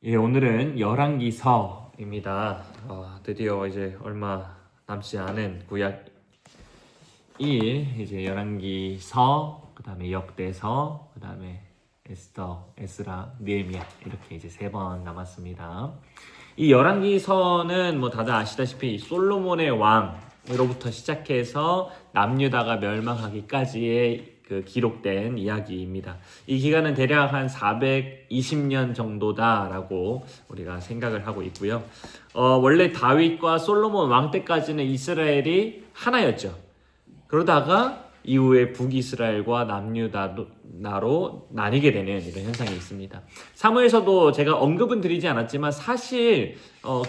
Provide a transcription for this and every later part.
예, 오늘은 열왕기서입니다. 드디어 이제 얼마 남지 않은 구약 1, 이제 열왕기서, 그 다음에 역대서, 그 다음에 에스더, 에스라, 느헤미야 이렇게 이제 3번 남았습니다. 이 열왕기서는 뭐 다들 아시다시피 솔로몬의 왕으로부터 시작해서 남유다가 멸망하기까지의 그 기록된 이야기입니다. 이 기간은 대략 한 420년 정도다라고 우리가 생각을 하고 있고요. 원래 다윗과 솔로몬 왕 때까지는 이스라엘이 하나였죠. 그러다가 이후에 북이스라엘과 남유다로 나뉘게 되는 이런 현상이 있습니다. 사무엘서도 제가 언급은 드리지 않았지만 사실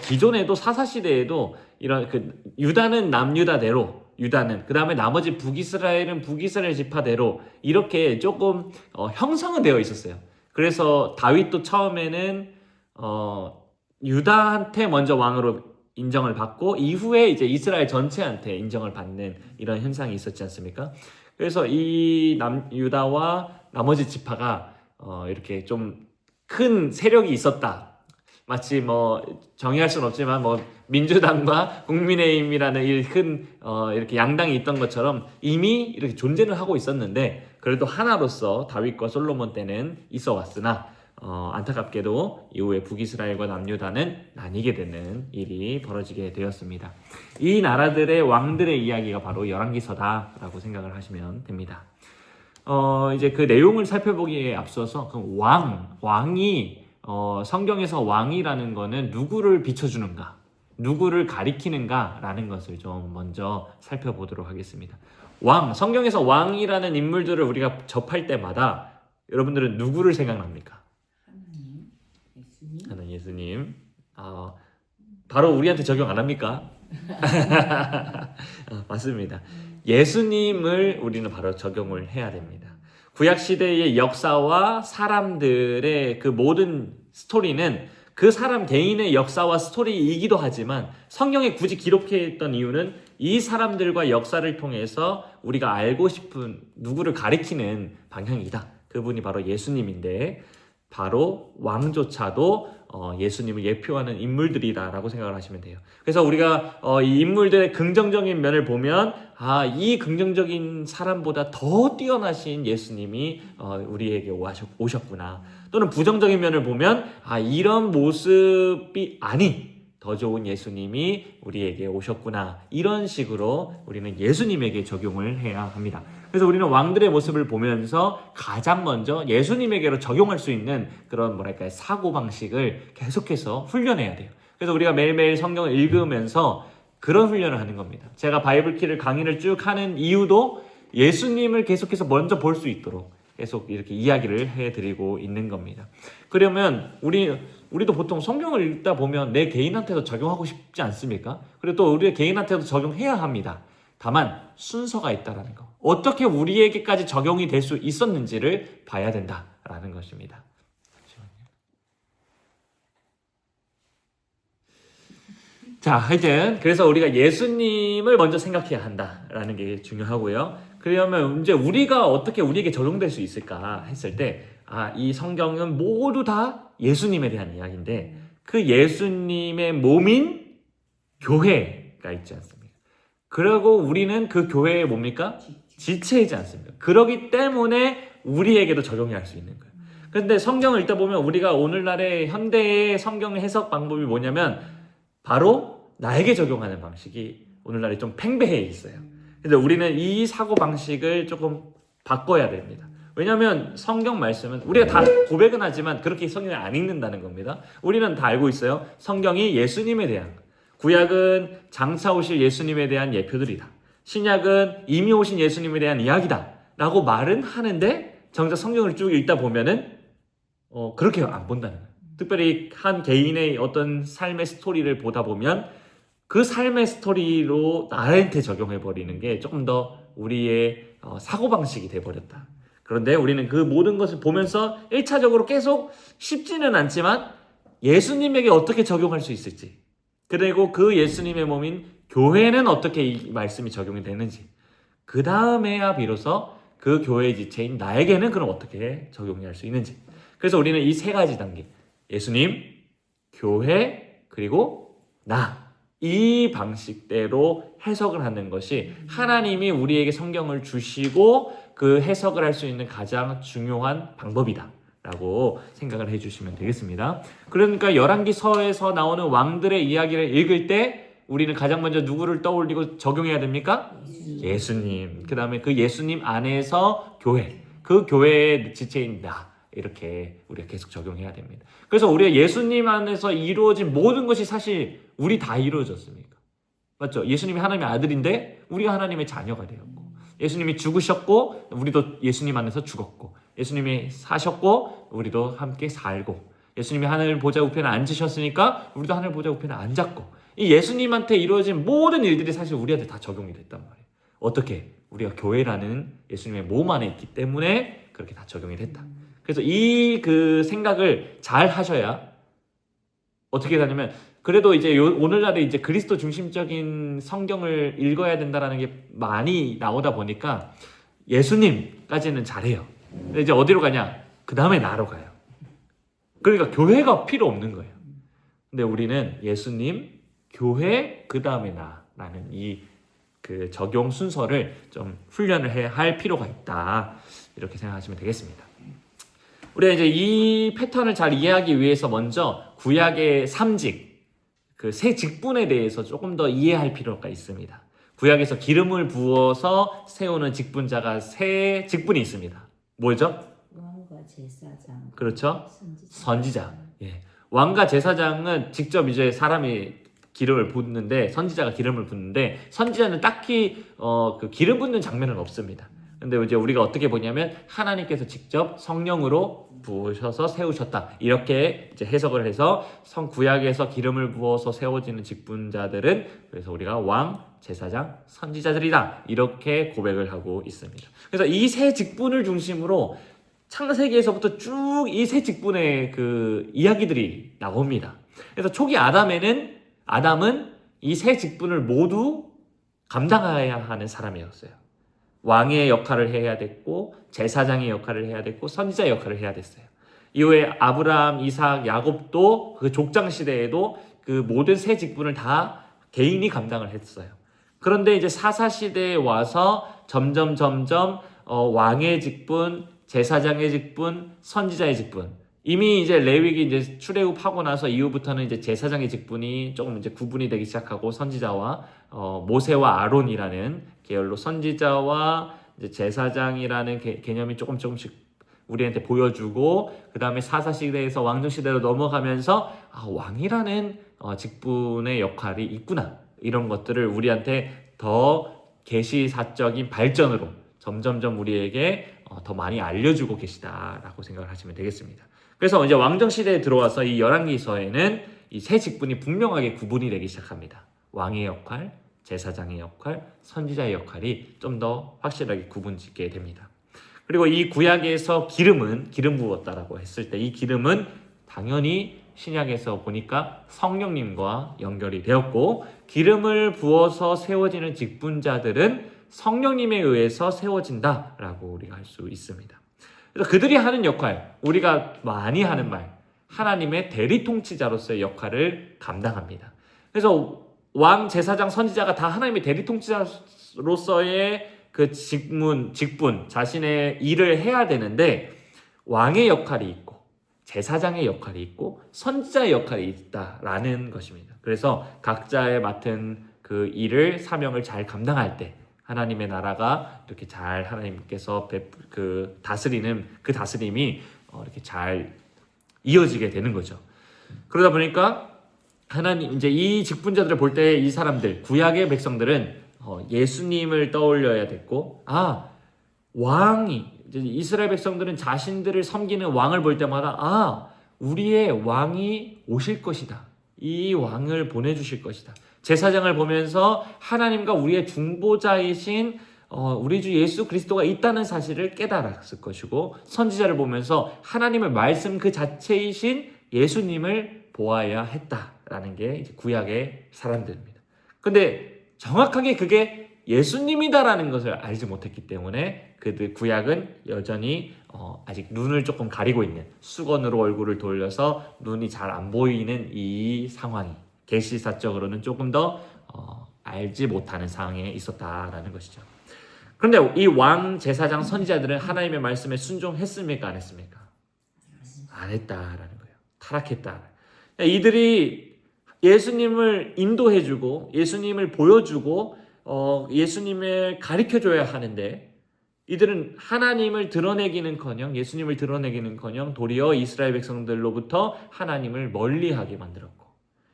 기존에도 사사시대에도 이런 유다는 남유다대로, 유다는 그 다음에 나머지 북이스라엘은 북이스라엘 지파대로 이렇게 조금 형성은 되어 있었어요. 그래서 다윗도 처음에는 유다한테 먼저 왕으로 인정을 받고 이후에 이제 이스라엘 전체한테 인정을 받는 이런 현상이 있었지 않습니까? 그래서 이 유다와 나머지 지파가 이렇게 좀 큰 세력이 있었다. 마치 뭐 정의할 수는 없지만 뭐 민주당과 국민의힘이라는 이 큰 이렇게 양당이 있던 것처럼 이미 이렇게 존재는 하고 있었는데 그래도 하나로서 다윗과 솔로몬 때는 있어 왔으나 안타깝게도 이후에 북이스라엘과 남유다는 나뉘게 되는 일이 벌어지게 되었습니다. 이 나라들의 왕들의 이야기가 바로 열왕기서다라고 생각을 하시면 됩니다. 이제 그 내용을 살펴보기에 앞서서 그 왕이 성경에서 왕이라는 거는 누구를 비춰주는가, 누구를 가리키는가라는 것을 좀 먼저 살펴보도록 하겠습니다. 성경에서 왕이라는 인물들을 우리가 접할 때마다 여러분들은 누구를 생각납니까? 하나님, 예수님. 바로 우리한테 적용 안 합니까? 맞습니다. 예수님을 우리는 바로 적용을 해야 됩니다. 구약시대의 역사와 사람들의 그 모든 스토리는 그 사람 개인의 역사와 스토리이기도 하지만 성경에 굳이 기록했던 이유는 이 사람들과 역사를 통해서 우리가 알고 싶은 누구를 가리키는 방향이다. 그분이 바로 예수님인데 바로 왕조차도 예수님을 예표하는 인물들이다라고 생각을 하시면 돼요. 그래서 우리가 이 인물들의 긍정적인 면을 보면 이 긍정적인 사람보다 더 뛰어나신 예수님이 우리에게 오셨구나. 또는 부정적인 면을 보면 이런 모습이 아닌 더 좋은 예수님이 우리에게 오셨구나. 이런 식으로 우리는 예수님에게 적용을 해야 합니다. 그래서 우리는 왕들의 모습을 보면서 가장 먼저 예수님에게로 적용할 수 있는 그런 사고방식을 계속해서 훈련해야 돼요. 그래서 우리가 매일매일 성경을 읽으면서 그런 훈련을 하는 겁니다. 제가 바이블키를 강의를 쭉 하는 이유도 예수님을 계속해서 먼저 볼 수 있도록 계속 이렇게 이야기를 해드리고 있는 겁니다. 그러면 우리도 보통 성경을 읽다 보면 내 개인한테도 적용하고 싶지 않습니까? 그리고 또 우리 개인한테도 적용해야 합니다. 다만 순서가 있다라는 거. 어떻게 우리에게까지 적용이 될 수 있었는지를 봐야 된다라는 것입니다. 자, 하여튼 그래서 우리가 예수님을 먼저 생각해야 한다라는 게 중요하고요. 그러면 이제 우리가 어떻게 우리에게 적용될 수 있을까 했을 때 이 성경은 모두 다 예수님에 대한 이야기인데 그 예수님의 몸인 교회가 있지 않습니까? 그리고 우리는 그 교회의 뭡니까? 지체이지 않습니까? 그러기 때문에 우리에게도 적용이 할 수 있는 거예요. 그런데 성경을 읽다 보면 우리가 오늘날의 현대의 성경 해석 방법이 뭐냐면 바로 나에게 적용하는 방식이 오늘날에 좀 팽배해 있어요. 그래서 우리는 이 사고방식을 조금 바꿔야 됩니다. 왜냐하면 성경 말씀은 우리가 다 고백은 하지만 그렇게 성경을 안 읽는다는 겁니다. 우리는 다 알고 있어요. 성경이 예수님에 대한, 구약은 장차 오실 예수님에 대한 예표들이다. 신약은 이미 오신 예수님에 대한 이야기다 라고 말은 하는데 정작 성경을 쭉 읽다 보면은 그렇게 안 본다는 거예요. 특별히 한 개인의 어떤 삶의 스토리를 보다 보면 그 삶의 스토리로 나한테 적용해버리는 게 조금 더 우리의 사고방식이 돼버렸다. 그런데 우리는 그 모든 것을 보면서 1차적으로 계속 쉽지는 않지만 예수님에게 어떻게 적용할 수 있을지, 그리고 그 예수님의 몸인 교회는 어떻게 이 말씀이 적용이 되는지, 그 다음에야 비로소 그 교회의 지체인 나에게는 그럼 어떻게 적용이 할 수 있는지. 그래서 우리는 이 3가지 단계, 예수님, 교회, 그리고 나. 이 방식대로 해석을 하는 것이 하나님이 우리에게 성경을 주시고 그 해석을 할 수 있는 가장 중요한 방법이다 라고 생각을 해주시면 되겠습니다. 그러니까 열왕기서에서 나오는 왕들의 이야기를 읽을 때 우리는 가장 먼저 누구를 떠올리고 적용해야 됩니까? 예수님. 그 다음에 그 예수님 안에서 교회, 그 교회의 지체인 나, 이렇게 우리가 계속 적용해야 됩니다. 그래서 우리가 예수님 안에서 이루어진 모든 것이 사실 우리 다 이루어졌습니까? 맞죠? 예수님이 하나님의 아들인데 우리가 하나님의 자녀가 되었고, 예수님이 죽으셨고 우리도 예수님 안에서 죽었고, 예수님이 사셨고 우리도 함께 살고, 예수님이 하늘 보좌 우편에 앉으셨으니까 우리도 하늘 보좌 우편에 앉았고, 이 예수님한테 이루어진 모든 일들이 사실 우리한테 다 적용이 됐단 말이에요. 어떻게? 우리가 교회라는 예수님의 몸 안에 있기 때문에 그렇게 다 적용이 됐다. 그래서 이 그 생각을 잘 하셔야 어떻게 되냐면, 그래도 이제 오늘날에 이제 그리스도 중심적인 성경을 읽어야 된다라는 게 많이 나오다 보니까 예수님까지는 잘해요. 근데 이제 어디로 가냐? 그 다음에 나로 가요. 그러니까 교회가 필요 없는 거예요. 근데 우리는 예수님, 교회, 그 다음에 나라는 이 그 적용 순서를 좀 훈련을 해야 할 필요가 있다. 이렇게 생각하시면 되겠습니다. 우리가 이제 이 패턴을 잘 이해하기 위해서 먼저 구약의 3직, 그 세 직분에 대해서 조금 더 이해할 필요가 있습니다. 구약에서 기름을 부어서 세우는 직분자가 세 직분이 있습니다. 뭐죠? 왕과 제사장. 그렇죠? 선지자. 예. 왕과 제사장은 직접 이제 사람이 기름을 붓는데, 선지자가 기름을 붓는데, 선지자는 딱히 그 기름 붓는 장면은 없습니다. 근데 이제 우리가 어떻게 보냐면 하나님께서 직접 성령으로 부으셔서 세우셨다, 이렇게 이제 해석을 해서 구약에서 기름을 부어서 세워지는 직분자들은 그래서 우리가 왕, 제사장, 선지자들이다, 이렇게 고백을 하고 있습니다. 그래서 이 세 직분을 중심으로 창세기에서부터 쭉 이 세 직분의 그 이야기들이 나옵니다. 그래서 초기 아담은 이 세 직분을 모두 감당해야 하는 사람이었어요. 왕의 역할을 해야 됐고, 제사장의 역할을 해야 됐고, 선지자의 역할을 해야 됐어요. 이후에 아브라함, 이삭, 야곱도 그 족장 시대에도 그 모든 세 직분을 다 개인이 감당을 했어요. 그런데 이제 사사 시대에 와서 점점 왕의 직분, 제사장의 직분, 선지자의 직분, 이미 이제 레위기 이제 출애굽하고 나서 이후부터는 이제 제사장의 직분이 조금 이제 구분이 되기 시작하고, 선지자와 모세와 아론이라는 계열로 선지자와 이제 제사장이라는 개념이 조금씩 우리한테 보여주고, 그 다음에 사사 시대에서 왕정 시대로 넘어가면서 왕이라는 직분의 역할이 있구나, 이런 것들을 우리한테 더 계시사적인 발전으로 점점점 우리에게 더 많이 알려주고 계시다라고 생각을 하시면 되겠습니다. 그래서 이제 왕정 시대에 들어와서 이 열왕기서에는 이 세 직분이 분명하게 구분이 되기 시작합니다. 왕의 역할, 제사장의 역할, 선지자의 역할이 좀 더 확실하게 구분짓게 됩니다. 그리고 이 구약에서 기름 부었다라고 했을 때, 이 기름은 당연히 신약에서 보니까 성령님과 연결이 되었고, 기름을 부어서 세워지는 직분자들은 성령님에 의해서 세워진다라고 우리가 할 수 있습니다. 그래서 그들이 하는 역할, 우리가 많이 하는 말, 하나님의 대리 통치자로서의 역할을 감당합니다. 그래서 왕, 제사장, 선지자가 다 하나님의 대리 통치자로서의 그 직분, 자신의 일을 해야 되는데, 왕의 역할이 있고 제사장의 역할이 있고 선지자의 역할이 있다라는 것입니다. 그래서 각자의 맡은 그 일을, 사명을 잘 감당할 때 하나님의 나라가 이렇게 잘, 하나님께서 그 다스리는 그 다스림이 이렇게 잘 이어지게 되는 거죠. 그러다 보니까 하나님, 이제 이 직분자들을 볼 때 이 사람들, 구약의 백성들은 예수님을 떠올려야 됐고, 왕이, 이스라엘 백성들은 자신들을 섬기는 왕을 볼 때마다 우리의 왕이 오실 것이다, 이 왕을 보내주실 것이다. 제사장을 보면서 하나님과 우리의 중보자이신 우리 주 예수 그리스도가 있다는 사실을 깨달았을 것이고, 선지자를 보면서 하나님의 말씀 그 자체이신 예수님을 보아야 했다라는 게 이제 구약의 사람들입니다. 근데 정확하게 그게 예수님이다라는 것을 알지 못했기 때문에 그들 구약은 여전히 아직 눈을 조금 가리고 있는, 수건으로 얼굴을 돌려서 눈이 잘 안 보이는 이 상황이 계시사적으로는 조금 더 알지 못하는 상황에 있었다라는 것이죠. 그런데 이 왕, 제사장, 선지자들은 하나님의 말씀에 순종했습니까? 안 했습니까? 안 했다라는 거예요. 타락했다. 이들이 예수님을 인도해주고 예수님을 보여주고 예수님을 가르쳐줘야 하는데 이들은 하나님을 드러내기는커녕, 예수님을 드러내기는커녕 도리어 이스라엘 백성들로부터 하나님을 멀리하게 만들었고,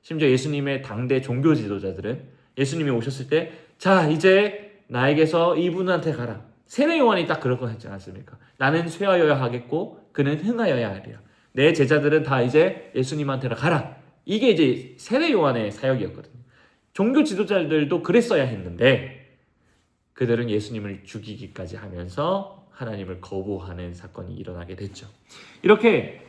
심지어 예수님의 당대 종교 지도자들은 예수님이 오셨을 때, 자 이제 나에게서 이분한테 가라. 세례 요한이 딱 그럴 거 했지 않습니까? 나는 쇠하여야 하겠고 그는 흥하여야 하리라. 내 제자들은 다 이제 예수님한테로 가라. 이게 이제 세례 요한의 사역이었거든요. 종교 지도자들도 그랬어야 했는데 그들은 예수님을 죽이기까지 하면서 하나님을 거부하는 사건이 일어나게 됐죠. 이렇게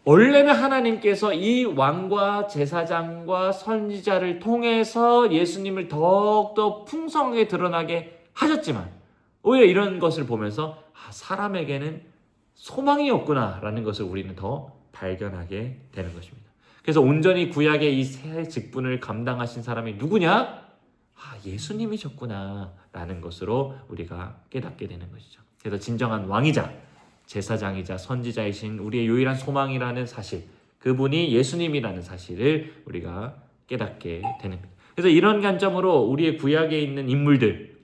원래는 하나님께서 이 왕과 제사장과 선지자를 통해서 예수님을 더욱더 풍성하게 드러나게 하셨지만 오히려 이런 것을 보면서 사람에게는 소망이 없구나라는 것을 우리는 더 발견하게 되는 것입니다. 그래서 온전히 구약의 이 새 직분을 감당하신 사람이 누구냐? 예수님이셨구나라는 것으로 우리가 깨닫게 되는 것이죠. 그래서 진정한 왕이자 제사장이자 선지자이신 우리의 유일한 소망이라는 사실, 그분이 예수님이라는 사실을 우리가 깨닫게 되는 겁니다. 그래서 이런 관점으로 우리의 구약에 있는 인물들,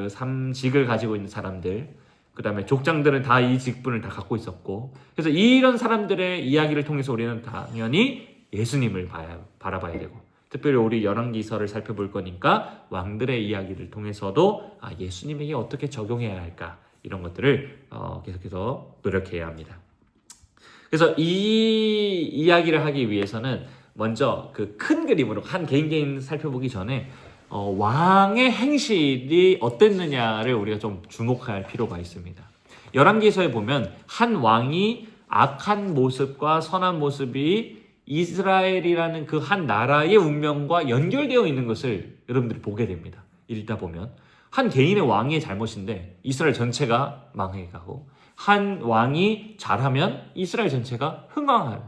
삼직을 가지고 있는 사람들, 그 다음에 족장들은 다 이 직분을 다 갖고 있었고, 그래서 이런 사람들의 이야기를 통해서 우리는 당연히 예수님을 바라봐야 되고, 특별히 우리 열왕기서를 살펴볼 거니까 왕들의 이야기를 통해서도 예수님에게 어떻게 적용해야 할까, 이런 것들을 계속해서 노력해야 합니다. 그래서 이 이야기를 하기 위해서는 먼저 그 큰 그림으로 한 개인 살펴보기 전에 왕의 행실이 어땠느냐를 우리가 좀 주목할 필요가 있습니다. 열왕기서에 보면 한 왕이 악한 모습과 선한 모습이 이스라엘이라는 그 한 나라의 운명과 연결되어 있는 것을 여러분들이 보게 됩니다. 읽다 보면 한 개인의 왕의 잘못인데 이스라엘 전체가 망해가고, 한 왕이 잘하면 이스라엘 전체가 흥왕하는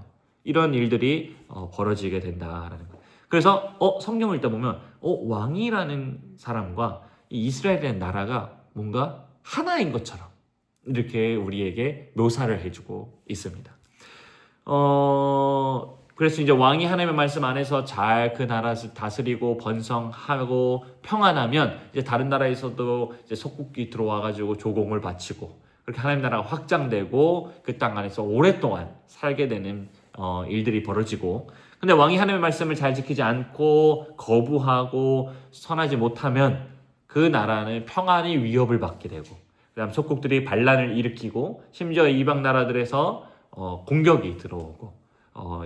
이런 일들이 벌어지게 된다라는 거예요. 그래서 성경을 읽다 보면 왕이라는 사람과 이 이스라엘이라는 나라가 뭔가 하나인 것처럼 이렇게 우리에게 묘사를 해주고 있습니다. 그래서 이제 왕이 하나님의 말씀 안에서 잘 그 나라를 다스리고 번성하고 평안하면 이제 다른 나라에서도 이제 속국이 들어와가지고 조공을 바치고 그렇게 하나님 나라가 확장되고 그 땅 안에서 오랫동안 살게 되는 일들이 벌어지고, 근데 왕이 하나님의 말씀을 잘 지키지 않고 거부하고 선하지 못하면 그 나라는 평안이 위협을 받게 되고, 그다음 속국들이 반란을 일으키고 심지어 이방 나라들에서 공격이 들어오고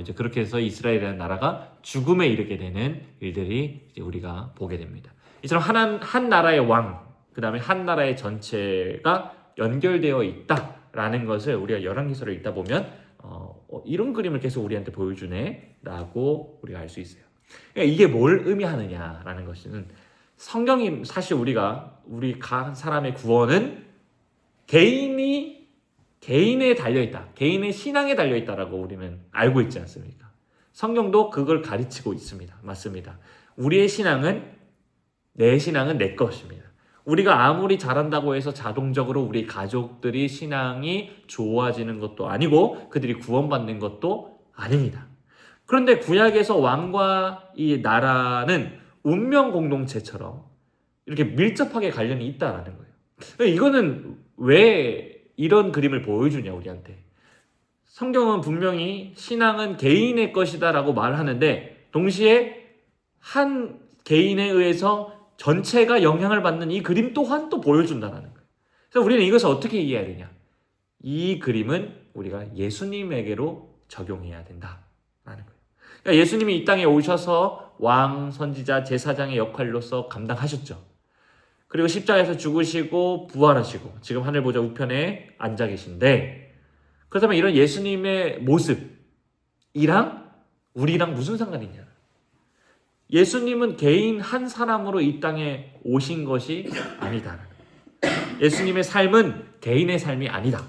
이제 그렇게 해서 이스라엘이라는 나라가 죽음에 이르게 되는 일들이 이제 우리가 보게 됩니다. 이처럼 한 나라의 왕, 그 다음에 한 나라의 전체가 연결되어 있다라는 것을 우리가 열왕기서를 읽다 보면 이런 그림을 계속 우리한테 보여주네라고 우리가 알 수 있어요. 그러니까 이게 뭘 의미하느냐라는 것은, 성경이 사실 우리 각 사람의 구원은 개인에 달려있다, 개인의 신앙에 달려있다라고 우리는 알고 있지 않습니까? 성경도 그걸 가르치고 있습니다. 맞습니다. 우리의 신앙은, 내 신앙은 내 것입니다. 우리가 아무리 잘한다고 해서 자동적으로 우리 가족들이 신앙이 좋아지는 것도 아니고 그들이 구원받는 것도 아닙니다. 그런데 구약에서 왕과 이 나라는 운명 공동체처럼 이렇게 밀접하게 관련이 있다라는 거예요. 이거는 왜 이런 그림을 보여주냐 우리한테. 성경은 분명히 신앙은 개인의 것이다 라고 말하는데 동시에 한 개인에 의해서 전체가 영향을 받는 이 그림 또한 또 보여준다는 거예요. 그래서 우리는 이것을 어떻게 이해해야 되냐. 이 그림은 우리가 예수님에게로 적용해야 된다라는 거예요. 그러니까 예수님이 이 땅에 오셔서 왕, 선지자, 제사장의 역할로서 감당하셨죠. 그리고 십자가에서 죽으시고 부활하시고 지금 하늘 보좌 우편에 앉아 계신데, 그렇다면 이런 예수님의 모습이랑 우리랑 무슨 상관이 있냐. 예수님은 개인 한 사람으로 이 땅에 오신 것이 아니다. 예수님의 삶은 개인의 삶이 아니다.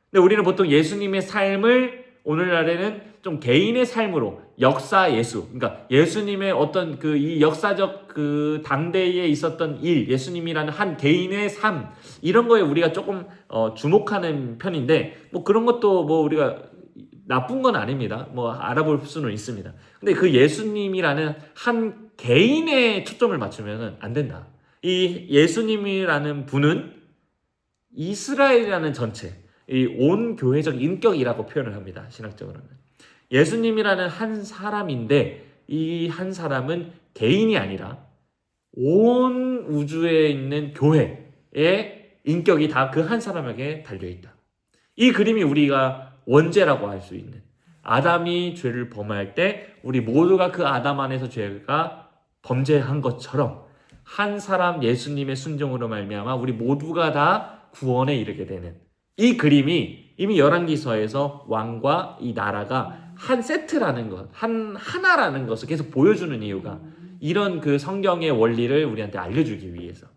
근데 우리는 보통 예수님의 삶을 오늘날에는 좀 개인의 삶으로 역사 예수, 그러니까 예수님의 어떤 그 이 역사적 그 당대에 있었던 일, 예수님이라는 한 개인의 삶 이런 거에 우리가 조금 주목하는 편인데 뭐 그런 것도 뭐 우리가 나쁜 건 아닙니다. 뭐 알아볼 수는 있습니다. 근데 그 예수님이라는 한 개인에 초점을 맞추면 안 된다. 이 예수님이라는 분은 이스라엘이라는 전체, 이 온 교회적 인격이라고 표현을 합니다. 신학적으로는. 예수님이라는 한 사람인데 이 한 사람은 개인이 아니라 온 우주에 있는 교회의 인격이 다 그 한 사람에게 달려있다. 이 그림이 우리가 원죄라고 할 수 있는, 아담이 죄를 범할 때 우리 모두가 그 아담 안에서 죄가 범죄한 것처럼 한 사람 예수님의 순종으로 말미암아 우리 모두가 다 구원에 이르게 되는 이 그림이 이미 열왕기서에서 왕과 이 나라가 한 세트라는 것, 하나라는 것을 계속 보여주는 이유가 이런 그 성경의 원리를 우리한테 알려주기 위해서.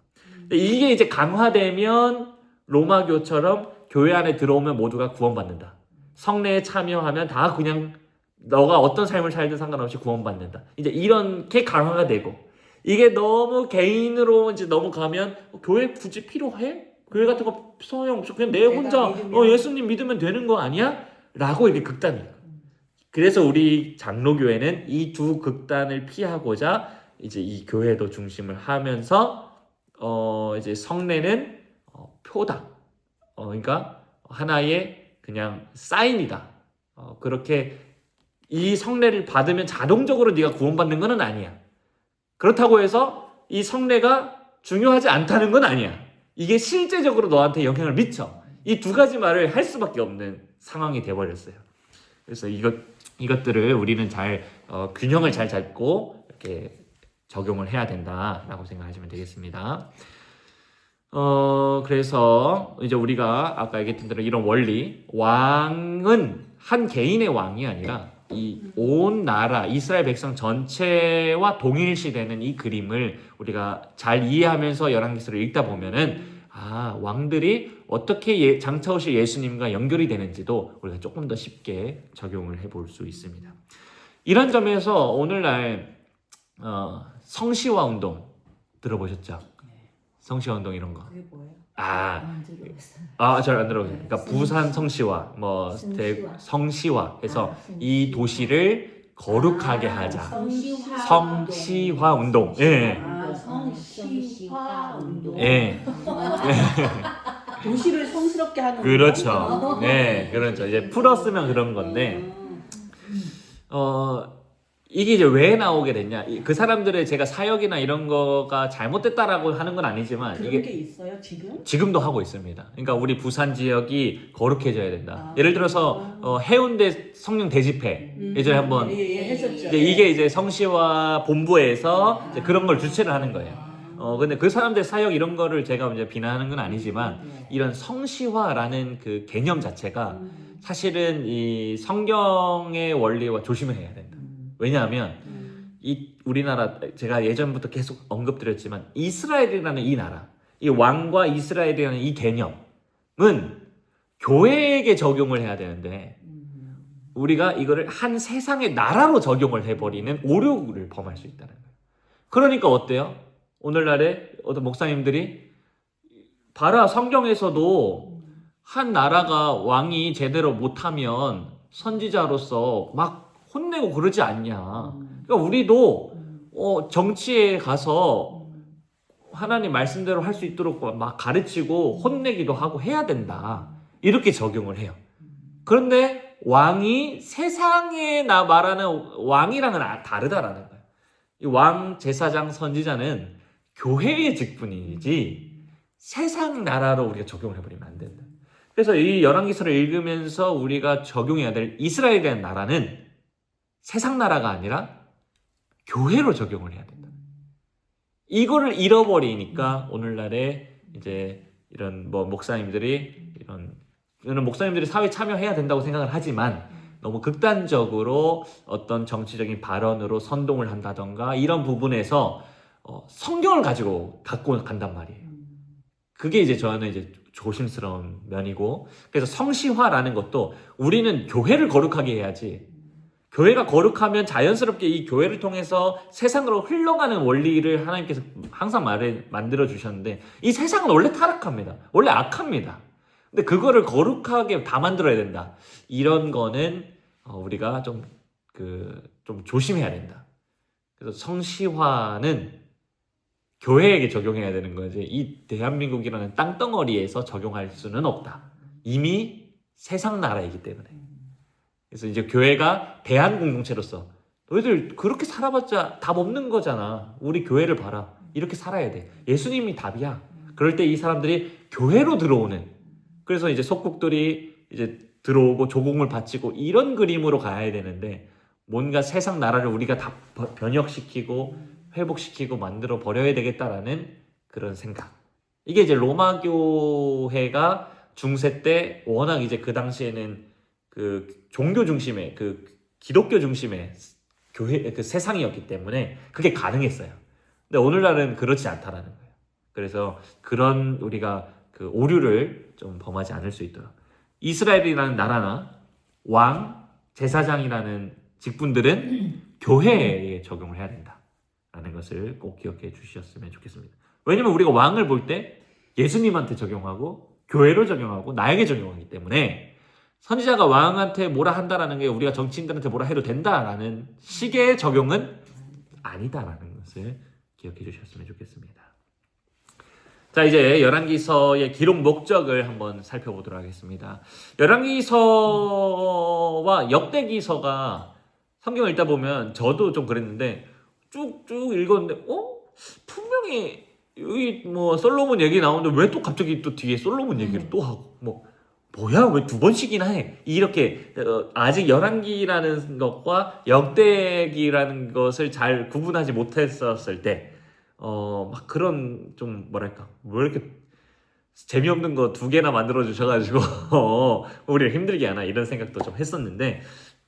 이게 이제 강화되면 로마교처럼 교회 안에 들어오면 모두가 구원받는다. 성례에 참여하면 다 그냥 너가 어떤 삶을 살든 상관없이 구원받는다. 이제 이렇게 강화가 되고, 이게 너무 개인으로 이제 넘어가면 교회 굳이 필요해? 교회 같은 거 소용없어. 그냥 내 혼자 예수님 믿으면 되는 거 아니야? 라고 이렇게 극단이에요. 그래서 우리 장로교회는 이 두 극단을 피하고자 이제 이 교회도 중심을 하면서 이제 성례는 표다. 그러니까 하나의 그냥 사인이다. 그렇게 이 성례를 받으면 자동적으로 네가 구원받는 건 아니야. 그렇다고 해서 이 성례가 중요하지 않다는 건 아니야. 이게 실제적으로 너한테 영향을 미쳐. 이 두 가지 말을 할 수밖에 없는 상황이 돼버렸어요. 그래서 이것들을 우리는 잘 균형을 잘 잡고 이렇게 적용을 해야 된다라고 생각하시면 되겠습니다. 그래서 이제 우리가 아까 얘기했던 대로 이런 원리, 왕은 한 개인의 왕이 아니라 이 온 나라 이스라엘 백성 전체와 동일시되는 이 그림을 우리가 잘 이해하면서 열왕기서를 읽다 보면은 왕들이 어떻게 장차 오실 예수님과 연결이 되는지도 우리가 조금 더 쉽게 적용을 해볼 수 있습니다. 이런 점에서 오늘날 성시화 운동 들어보셨죠? 성시화 운동 이런 거. 그게 뭐예요? 안 들어봤어요. 잘 안 들어보세요. 그러니까 부산 성시화, 성시화 해서 이 도시를 거룩하게 하자. 성시화 운동. 예. 성시화 운동. 예. 도시를 성스럽게 하는 그렇죠. 네, 그렇죠. 이제 풀었으면 그런 건데, 이게 이제 왜 나오게 됐냐? 그 사람들의 제가 사역이나 이런 거가 잘못됐다라고 하는 건 아니지만 그런 이게 게 있어요 지금? 지금도 하고 있습니다. 그러니까 우리 부산 지역이 거룩해져야 된다. 예를 들어서 해운대 성령 대집회 예전에 한번 했었죠. 이제 이게 이제 성시화 본부에서 이제 그런 걸 주최를 하는 거예요. 근데 그 사람들 사역 이런 거를 제가 이제 비난하는 건 아니지만 이런 성시화라는 그 개념 자체가 사실은 이 성경의 원리와 조심을 해야 된다. 왜냐하면 이 우리나라 제가 예전부터 계속 언급드렸지만 이스라엘이라는 이 나라, 이 왕과 이스라엘이라는 이 개념은 교회에게 적용을 해야 되는데 우리가 이거를 한 세상의 나라로 적용을 해버리는 오류를 범할 수 있다는 거예요. 그러니까 어때요? 오늘날에 어떤 목사님들이 봐라 성경에서도 한 나라가 왕이 제대로 못하면 선지자로서 막 혼내고 그러지 않냐. 그러니까 우리도 정치에 가서 하나님 말씀대로 할 수 있도록 막 가르치고 혼내기도 하고 해야 된다. 이렇게 적용을 해요. 그런데 왕이 세상에 나 말하는 왕이랑은 다르다라는 거예요. 이 왕, 제사장, 선지자는 교회의 직분이지 세상 나라로 우리가 적용을 해버리면 안 된다. 그래서 이 열왕기서를 읽으면서 우리가 적용해야 될 이스라엘이라는 나라는 세상 나라가 아니라 교회로 적용을 해야 된다. 이거를 잃어버리니까 오늘날에 이제 이런 목사님들이 이런 목사님들이 사회 참여해야 된다고 생각을 하지만 너무 극단적으로 어떤 정치적인 발언으로 선동을 한다던가 이런 부분에서 성경을 갖고 간단 말이에요. 그게 이제 저는 이제 조심스러운 면이고, 그래서 성시화라는 것도 우리는 교회를 거룩하게 해야지, 교회가 거룩하면 자연스럽게 이 교회를 통해서 세상으로 흘러가는 원리를 하나님께서 항상 만들어 주셨는데, 이 세상은 원래 타락합니다. 원래 악합니다. 근데 그거를 거룩하게 다 만들어야 된다. 이런 거는 우리가 좀 조심해야 된다. 그래서 성시화는 교회에게 적용해야 되는 거지, 이 대한민국이라는 땅덩어리에서 적용할 수는 없다. 이미 세상 나라이기 때문에. 그래서 이제 교회가 대한 공동체로서, 너희들 그렇게 살아봤자 답 없는 거잖아. 우리 교회를 봐라. 이렇게 살아야 돼. 예수님이 답이야. 그럴 때 이 사람들이 교회로 들어오는, 그래서 이제 속국들이 이제 들어오고 조공을 바치고 이런 그림으로 가야 되는데, 뭔가 세상 나라를 우리가 다 변혁시키고 회복시키고 만들어 버려야 되겠다라는 그런 생각. 이게 이제 로마 교회가 중세 때 워낙 이제 그 당시에는 그 종교 중심의, 그 기독교 중심의 교회, 그 세상이었기 때문에 그게 가능했어요. 근데 오늘날은 그렇지 않다라는 거예요. 그래서 그런 우리가 그 오류를 좀 범하지 않을 수 있도록, 이스라엘이라는 나라나 왕, 제사장이라는 직분들은 교회에 적용을 해야 된다라는 것을 꼭 기억해 주셨으면 좋겠습니다. 왜냐면 우리가 왕을 볼 때 예수님한테 적용하고 교회로 적용하고 나에게 적용하기 때문에, 선지자가 왕한테 뭐라 한다라는 게 우리가 정치인들한테 뭐라 해도 된다라는 식의 적용은 아니다라는 것을 기억해 주셨으면 좋겠습니다. 자, 이제 열왕기서의 기록 목적을 한번 살펴보도록 하겠습니다. 열왕기서와 역대기서가 성경을 읽다 보면 저도 좀 그랬는데, 쭉쭉 읽었는데 분명히 여기 뭐 솔로몬 얘기 나오는데 왜 또 갑자기 또 뒤에 솔로몬 얘기를 또 하고, 뭐야 왜 두 번씩이나 해, 이렇게 아직 열왕기라는 것과 역대기라는 것을 잘 구분하지 못했었을 때 막 그런 좀 뭐랄까, 왜 이렇게 재미없는 거 두 개나 만들어 주셔가지고 우리를 힘들게 하나, 이런 생각도 좀 했었는데,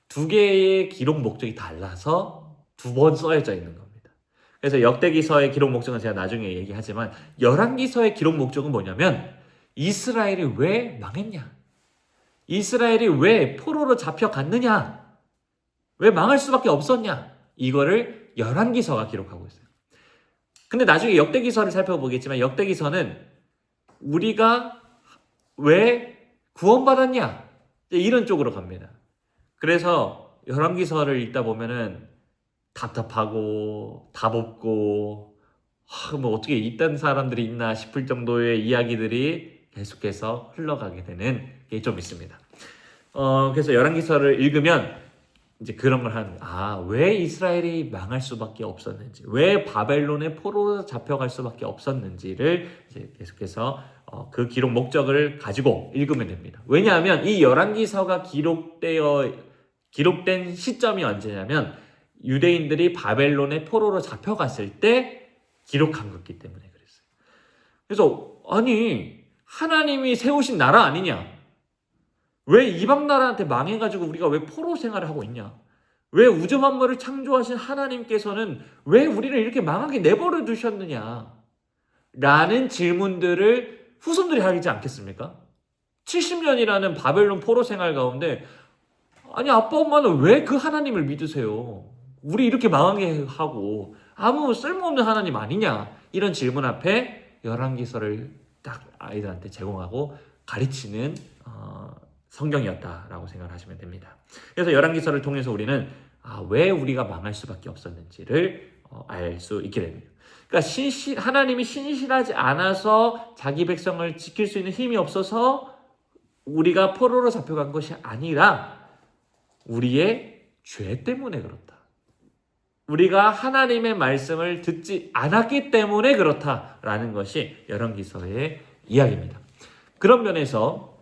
두 개의 기록 목적이 달라서 두 번 써져 있는 겁니다. 그래서 역대기서의 기록 목적은 제가 나중에 얘기하지만, 열왕기서의 기록 목적은 뭐냐면, 이스라엘이 왜 망했냐, 이스라엘이 왜 포로로 잡혀갔느냐, 왜 망할 수밖에 없었냐, 이거를 열왕기서가 기록하고 있어요. 근데 나중에 역대기서를 살펴보겠지만, 역대기서는 우리가 왜 구원받았냐, 이런 쪽으로 갑니다. 그래서 열왕기서를 읽다 보면은 답답하고 답 없고 뭐 어떻게 이딴 사람들이 있나 싶을 정도의 이야기들이 계속해서 흘러가게 되는 게 좀 있습니다. 그래서 열왕기서를 읽으면 이제 그런 걸 하는, 왜 이스라엘이 망할 수밖에 없었는지, 왜 바벨론의 포로로 잡혀갈 수밖에 없었는지를 이제 계속해서 그 기록 목적을 가지고 읽으면 됩니다. 왜냐하면 이 열왕기서가 기록된 시점이 언제냐면, 유대인들이 바벨론의 포로로 잡혀갔을 때 기록한 거기 때문에 그랬어요. 그래서 아니, 하나님이 세우신 나라 아니냐, 왜 이방 나라한테 망해가지고 우리가 왜 포로 생활을 하고 있냐, 왜 우주 만물을 창조하신 하나님께서는 왜 우리를 이렇게 망하게 내버려 두셨느냐 라는 질문들을 후손들이 하지 않겠습니까? 70년이라는 바벨론 포로 생활 가운데, 아니 아빠 엄마는 왜 그 하나님을 믿으세요? 우리 이렇게 망하게 하고 아무 쓸모없는 하나님 아니냐, 이런 질문 앞에 열왕기서를 딱 아이들한테 제공하고 가르치는 성경이었다라고 생각을 하시면 됩니다. 그래서 열왕기서를 통해서 우리는 왜 우리가 망할 수밖에 없었는지를 알 수 있게 됩니다. 그러니까 하나님이 신실하지 않아서 자기 백성을 지킬 수 있는 힘이 없어서 우리가 포로로 잡혀간 것이 아니라 우리의 죄 때문에 그렇다, 우리가 하나님의 말씀을 듣지 않았기 때문에 그렇다라는 것이 열왕기서의 이야기입니다. 그런 면에서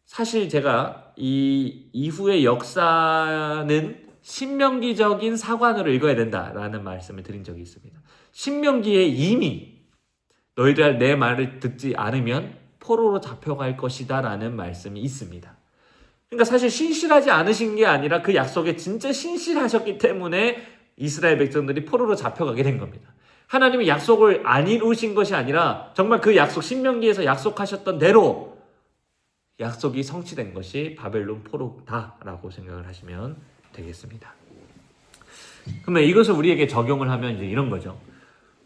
사실 제가 이 이후의 역사는 신명기적인 사관으로 읽어야 된다라는 말씀을 드린 적이 있습니다. 신명기에 이미 너희들 내 말을 듣지 않으면 포로로 잡혀갈 것이다 라는 말씀이 있습니다. 그러니까 사실 신실하지 않으신 게 아니라 그 약속에 진짜 신실하셨기 때문에 이스라엘 백성들이 포로로 잡혀가게 된 겁니다. 하나님이 약속을 안 이루신 것이 아니라 정말 그 약속, 신명기에서 약속하셨던 대로 약속이 성취된 것이 바벨론 포로다라고 생각을 하시면 되겠습니다. 그러면 이것을 우리에게 적용을 하면 이제 이런 거죠.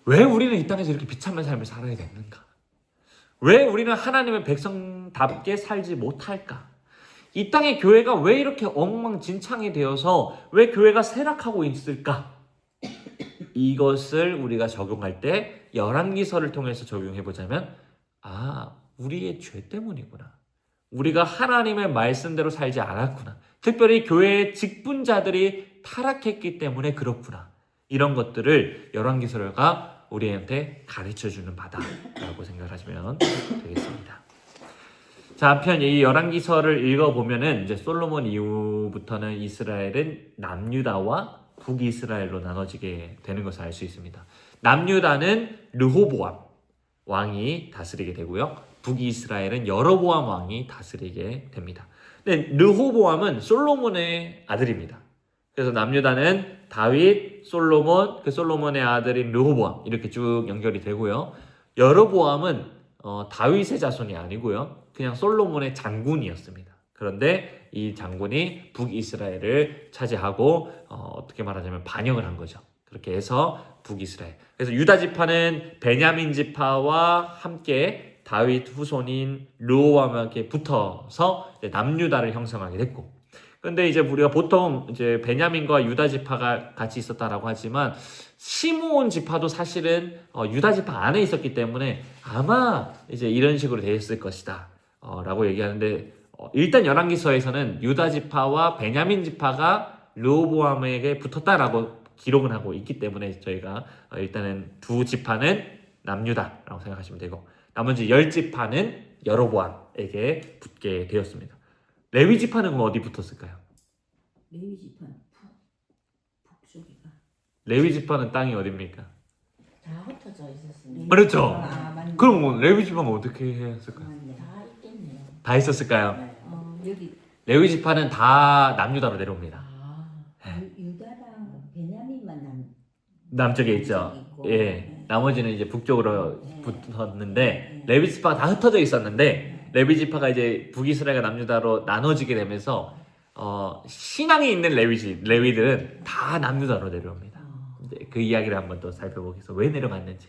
왜 우리는 이 땅에서 이렇게 비참한 삶을 살아야 되는가? 왜 우리는 하나님의 백성답게 살지 못할까? 이 땅의 교회가 왜 이렇게 엉망진창이 되어서 왜 교회가 쇠락하고 있을까? 이것을 우리가 적용할 때 열왕기서를 통해서 적용해 보자면 우리의 죄 때문이구나. 우리가 하나님의 말씀대로 살지 않았구나. 특별히 교회의 직분자들이 타락했기 때문에 그렇구나. 이런 것들을 열왕기서가 우리한테 가르쳐주는 바다라고 생각하시면 되겠습니다. 자, 한편 이 열왕기서를 읽어보면은 이제 솔로몬 이후부터는 이스라엘은 남유다와 북이스라엘로 나눠지게 되는 것을 알 수 있습니다. 남유다는 르호보암 왕이 다스리게 되고요. 북이스라엘은 여로보암 왕이 다스리게 됩니다. 근데 르호보암은 솔로몬의 아들입니다. 그래서 남유다는 다윗, 솔로몬, 그 솔로몬의 아들인 르호보암 이렇게 쭉 연결이 되고요. 여로보암은 다윗의 자손이 아니고요. 그냥 솔로몬의 장군이었습니다. 그런데 이 장군이 북이스라엘을 차지하고 어떻게 말하자면 반역을 한 거죠. 그렇게 해서 북이스라엘. 그래서 유다 지파는 베냐민 지파와 함께 다윗 후손인 르호보암과 함께 붙어서 남유다를 형성하게 됐고, 근데 이제 우리가 보통 이제 베냐민과 유다 지파가 같이 있었다라고 하지만 시므온 지파도 사실은 유다 지파 안에 있었기 때문에 아마 이제 이런 식으로 되었을 것이다 라고 얘기하는데, 일단 열왕기서에서는 유다 지파와 베냐민 지파가 르호보암에게 붙었다라고 기록은 하고 있기 때문에 저희가 일단은 두 지파는 남유다라고 생각하시면 되고, 나머지 10지파는 여로보암에게 붙게 되었습니다. 레위 지파는 그럼 어디 붙었을까요? 레위 지파는 북쪽이가. 레위 지파는 땅이 어디입니까? 다 흩어져 있었습니다. 그렇죠. 맞네. 그럼 레위 지파는 어떻게 했을까요? 맞네. 다 있겠네요. 다 있었을까요? 네. 여기 레위 지파는 다 남유다로 내려옵니다. 유다랑 베냐민만 남쪽에 있죠. 있고. 예. 네. 나머지는 이제 북쪽으로 네. 붙었는데 네. 레위 지파가 다 흩어져 있었는데 레위 지파가 이제 북이스라엘과 남유다로 나눠지게 되면서 신앙이 있는 레위들은 다 남유다로 내려옵니다. 이제 그 이야기를 한번 또 살펴보겠습니다. 왜 내려갔는지.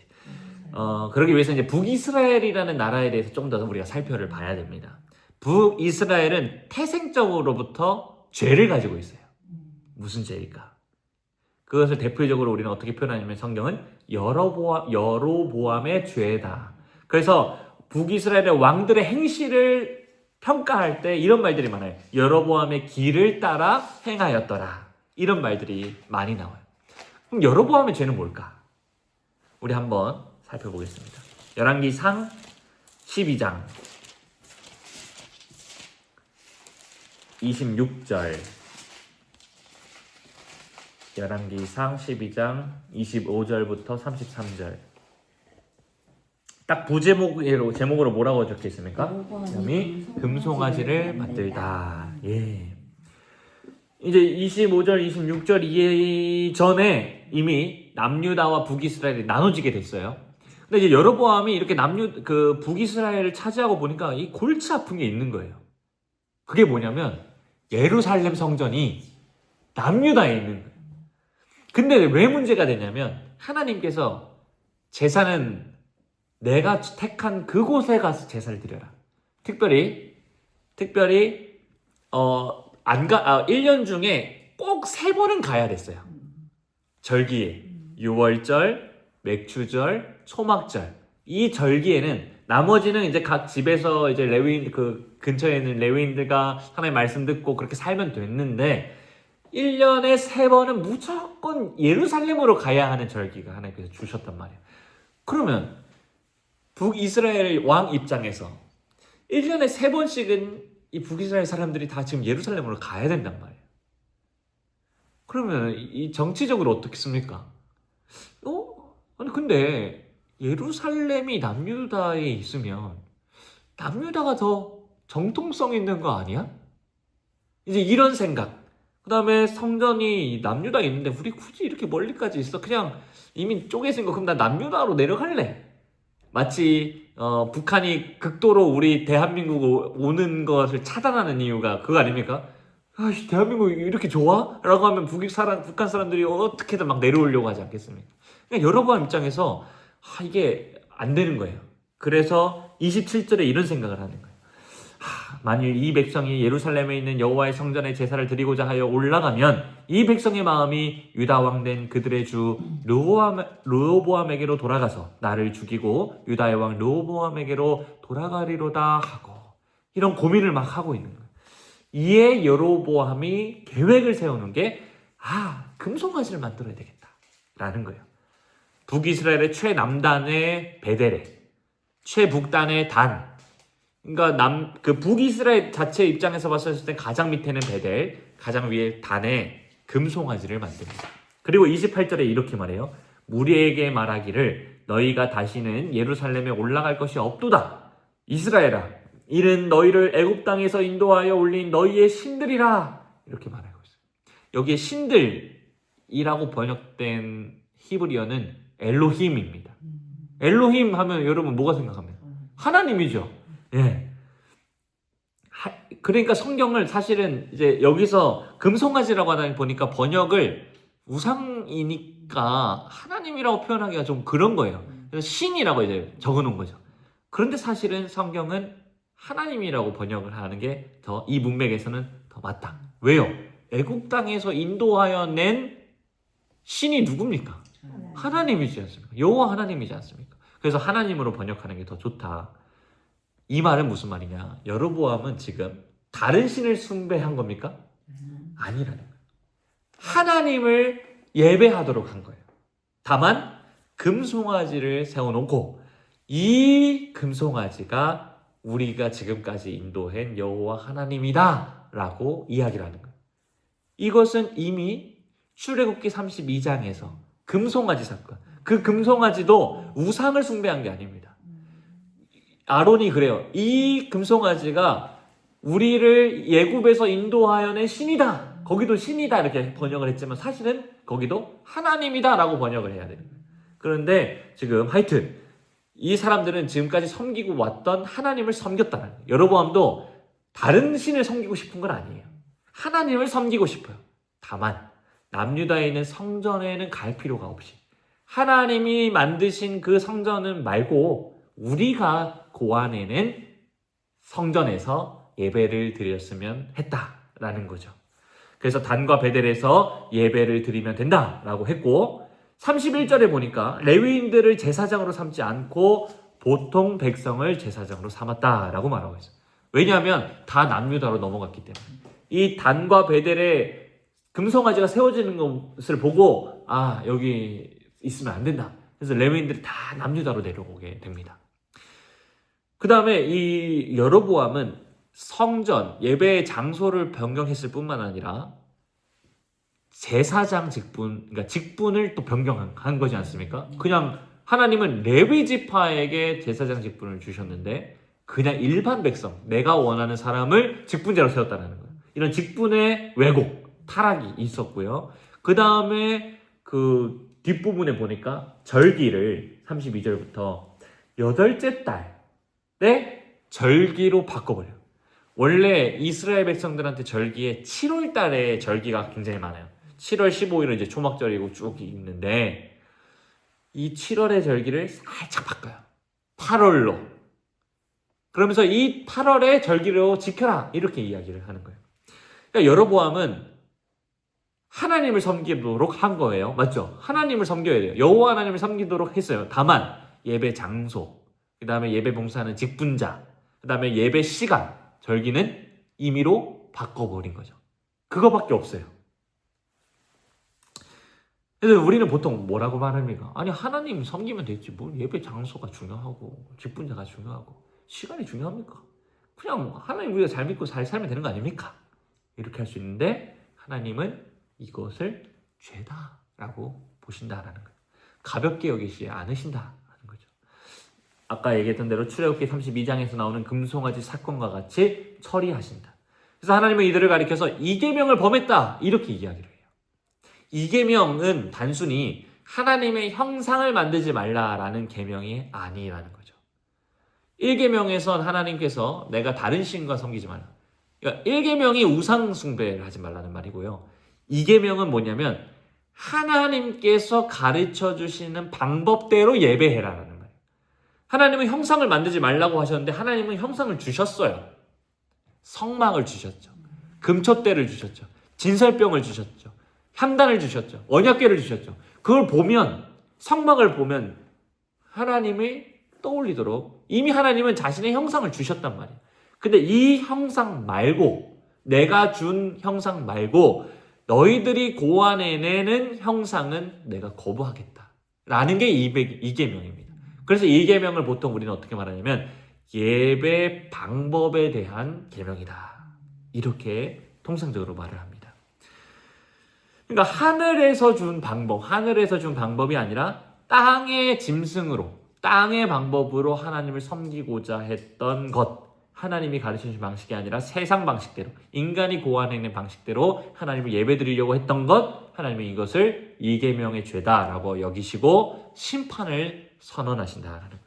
그러기 위해서 이제 북이스라엘이라는 나라에 대해서 좀 더 우리가 살펴를 봐야 됩니다. 북이스라엘은 태생적으로부터 죄를 가지고 있어요. 무슨 죄일까? 그것을 대표적으로 우리는 어떻게 표현하냐면 성경은 여로보암의 죄다. 그래서 북이스라엘의 왕들의 행실을 평가할 때 이런 말들이 많아요. 여로보암의 길을 따라 행하였더라. 이런 말들이 많이 나와요. 그럼 여로보암의 죄는 뭘까? 우리 한번 살펴보겠습니다. 열왕기상 12장 26절, 열왕기상 12장 25절부터 33절. 딱 제목으로 뭐라고 적혀 있습니까? 남이 금송아지를 만들다. 예. 이제 25절, 26절 이전에 이미 남유다와 북이스라엘이 나눠지게 됐어요. 근데 이제 여로보암이 이렇게 북이스라엘을 차지하고 보니까 이 골치 아픈 게 있는 거예요. 그게 뭐냐면 예루살렘 성전이 남유다에 있는 거예요. 근데 왜 문제가 되냐면 하나님께서 제사는 내가 택한 그곳에 가서 제사를 드려라. 특별히 1년 중에 꼭 3번은 가야 됐어요. 절기에 유월절, 맥추절, 초막절. 이 절기에는 나머지는 이제 각 집에서 이제 레위인 그 근처에 있는 레위인들과 하나님의 말씀 듣고 그렇게 살면 됐는데 1년에 3번은 무조건 예루살렘으로 가야 하는 절기가 하나님께서 주셨단 말이에요. 그러면 북이스라엘 왕 입장에서 1년에 3번씩은 이 북이스라엘 사람들이 다 지금 예루살렘으로 가야 된단 말이에요. 그러면 이 정치적으로 어떻겠습니까? 아니 근데 예루살렘이 남유다에 있으면 남유다가 더 정통성 있는 거 아니야? 이제 이런 생각. 그 다음에 성전이 남유다에 있는데 우리 굳이 이렇게 멀리까지 있어? 그냥 이미 쪼개진 거 그럼 나 남유다로 내려갈래. 마치 북한이 극도로 우리 대한민국 오는 것을 차단하는 이유가 그거 아닙니까? 아씨 대한민국 이렇게 좋아? 라고 하면 북한 사람들이 어떻게든 막 내려오려고 하지 않겠습니까? 그러니까 여로보암 입장에서 이게 안 되는 거예요. 그래서 27절에 이런 생각을 하는 거예요. 만일 이 백성이 예루살렘에 있는 여호와의 성전에 제사를 드리고자 하여 올라가면 이 백성의 마음이 유다 왕 된 그들의 주 르호보암에게로 돌아가서 나를 죽이고 유다의 왕 르호보암에게로 돌아가리로다 하고 이런 고민을 막 하고 있는 거예요. 이에 여로보암이 계획을 세우는 게 금송아지를 만들어야 되겠다라는 거예요. 북이스라엘의 최남단의 베델에 최북단의 단. 그러니까 북이스라엘 자체 입장에서 봤을 때 가장 밑에는 베델, 가장 위에 단에 금송아지를 만듭니다. 그리고 28절에 이렇게 말해요. 무리에게 말하기를 너희가 다시는 예루살렘에 올라갈 것이 없도다. 이스라엘아, 이는 너희를 애굽 땅에서 인도하여 올린 너희의 신들이라. 이렇게 말하고 있어요. 여기에 신들이라고 번역된 히브리어는 엘로힘입니다. 엘로힘 하면 여러분 뭐가 생각합니까? 하나님이죠. 예. 그러니까 성경을 사실은 이제 여기서 금송아지라고 하다 보니까 번역을 우상이니까 하나님이라고 표현하기가 좀 그런 거예요. 그래서 신이라고 이제 적어 놓은 거죠. 그런데 사실은 성경은 하나님이라고 번역을 하는 게 더 이 문맥에서는 더 맞다. 왜요? 애국 땅에서 인도하여 낸 신이 누굽니까? 하나님이지 않습니까? 여호와 하나님이지 않습니까? 그래서 하나님으로 번역하는 게 더 좋다. 이 말은 무슨 말이냐? 여로보암은 지금 다른 신을 숭배한 겁니까? 아니라는 거예요. 하나님을 예배하도록 한 거예요. 다만 금송아지를 세워놓고 이 금송아지가 우리가 지금까지 인도한 여호와 하나님이다 라고 이야기를 하는 거예요. 이것은 이미 출애굽기 32장에서 금송아지 사건, 그 금송아지도 우상을 숭배한 게 아닙니다. 아론이 그래요. 이 금송아지가 우리를 예굽에서 인도하여 낸 신이다. 거기도 신이다 이렇게 번역을 했지만 사실은 거기도 하나님이다 라고 번역을 해야 돼요. 그런데 지금 하여튼 이 사람들은 지금까지 섬기고 왔던 하나님을 섬겼다는 거예요. 여로보암도 다른 신을 섬기고 싶은 건 아니에요. 하나님을 섬기고 싶어요. 다만 남유다에 있는 성전에는 갈 필요가 없이 하나님이 만드신 그 성전은 말고 우리가 고안에는 성전에서 예배를 드렸으면 했다라는 거죠. 그래서 단과 베델에서 예배를 드리면 된다라고 했고 31절에 보니까 레위인들을 제사장으로 삼지 않고 보통 백성을 제사장으로 삼았다라고 말하고 있어요. 왜냐하면 다 남유다로 넘어갔기 때문에 이 단과 베델에 금송아지가 세워지는 것을 보고 여기 있으면 안 된다. 그래서 레위인들이 다 남유다로 내려오게 됩니다. 그 다음에 이 여로보암은 성전, 예배의 장소를 변경했을 뿐만 아니라 제사장 직분, 그러니까 직분을 또 변경한 거지 않습니까? 그냥 하나님은 레위 지파에게 제사장 직분을 주셨는데 그냥 일반 백성, 내가 원하는 사람을 직분자로 세웠다는 거예요. 이런 직분의 왜곡, 타락이 있었고요. 그 다음에 그 뒷부분에 보니까 절기를 32절부터 8째 달에 절기로 바꿔버려요. 원래 이스라엘 백성들한테 절기에 7월 달에 절기가 굉장히 많아요. 7월 15일은 이제 초막절이고 쭉 있는데 이 7월의 절기를 살짝 바꿔요. 8월로. 그러면서 이 8월의 절기로 지켜라 이렇게 이야기를 하는 거예요. 그러니까 여로보암은 하나님을 섬기도록 한 거예요. 맞죠? 하나님을 섬겨야 돼요. 여호와 하나님을 섬기도록 했어요. 다만 예배 장소, 그 다음에 예배 봉사하는 직분자, 그 다음에 예배 시간, 절기는 임의로 바꿔버린 거죠. 그거밖에 없어요. 그래서 우리는 보통 뭐라고 말합니까? 아니 하나님 섬기면 되지 뭘 예배 장소가 중요하고 직분자가 중요하고 시간이 중요합니까? 그냥 하나님 우리가 잘 믿고 잘 살면 되는 거 아닙니까? 이렇게 할 수 있는데 하나님은 이것을 죄다라고 보신다라는 거예요. 가볍게 여기지 않으신다라는 거죠. 아까 얘기했던 대로 출애굽기 32장에서 나오는 금송아지 사건과 같이 처리하신다. 그래서 하나님은 이들을 가리켜서 이 계명을 범했다 이렇게 이야기를 해요. 이 계명은 단순히 하나님의 형상을 만들지 말라라는 계명이 아니라는 거죠. 1계명에선 하나님께서 내가 다른 신과 섬기지 말라. 그러니까 1계명이 우상 숭배를 하지 말라는 말이고요. 2계명은 뭐냐면 하나님께서 가르쳐 주시는 방법대로 예배해라라는 말이에요. 하나님은 형상을 만들지 말라고 하셨는데 하나님은 형상을 주셨어요. 성막을 주셨죠. 금촛대를 주셨죠. 진설병을 주셨죠. 향단을 주셨죠. 언약궤를 주셨죠. 그걸 보면 성막을 보면 하나님이 떠올리도록 이미 하나님은 자신의 형상을 주셨단 말이에요. 근데 이 형상 말고 내가 준 형상 말고 너희들이 고안해내는 형상은 내가 거부하겠다라는 게 이 계명입니다. 그래서 이 계명을 보통 우리는 어떻게 말하냐면 예배 방법에 대한 계명이다. 이렇게 통상적으로 말을 합니다. 그러니까 하늘에서 준 방법이 아니라 땅의 짐승으로, 땅의 방법으로 하나님을 섬기고자 했던 것, 하나님이 가르치신 방식이 아니라 세상 방식대로, 인간이 고안해낸 방식대로 하나님을 예배드리려고 했던 것, 하나님은 이것을 이 계명의 죄다라고 여기시고 심판을 선언하신다라는 거예요.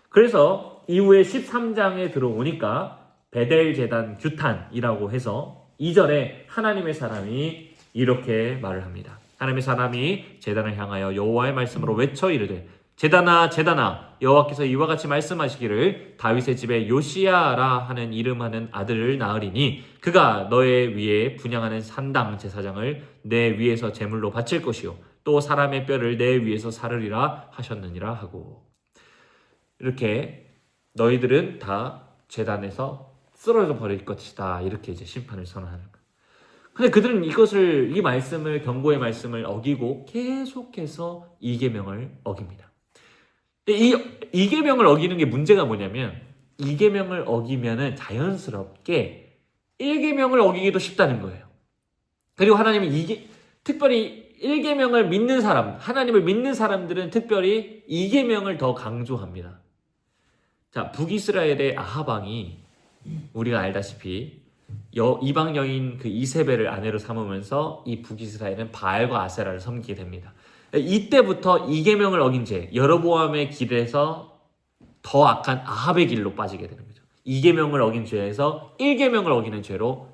그래서 이후에 13장에 들어오니까 베델 제단 규탄이라고 해서 2절에 하나님의 사람이 이렇게 말을 합니다. 하나님의 사람이 제단을 향하여 여호와의 말씀으로 외쳐 이르되 제단아 제단아 여호와께서 이와 같이 말씀하시기를 다윗의 집에 요시야라 하는 이름하는 아들을 낳으리니 그가 너의 위에 분향하는 산당 제사장을 내 위에서 제물로 바칠 것이요 또 사람의 뼈를 내 위에서 사르리라 하셨느니라 하고 이렇게 너희들은 다 제단에서 쓰러져 버릴 것이다 이렇게 이제 심판을 선언하는 거예요. 근데 그들은 이 말씀을 경고의 말씀을 어기고 계속해서 이 계명을 어깁니다. 이 계명을 어기는 게 문제가 뭐냐면 이 계명을 어기면은 자연스럽게 1계명을 어기기도 쉽다는 거예요. 그리고 하나님은 특별히 1계명을 믿는 사람, 하나님을 믿는 사람들은 특별히 2계명을 더 강조합니다. 자, 북이스라엘의 아합 왕이 우리가 알다시피 이방 여인 그 이세벨을 아내로 삼으면서 이 북이스라엘은 바알과 아세라를 섬기게 됩니다. 이때부터 2계명을 어긴 죄, 여로보암의 길에서 더 악한 아합의 길로 빠지게 되는 거죠. 2계명을 어긴 죄에서 1계명을 어기는 죄로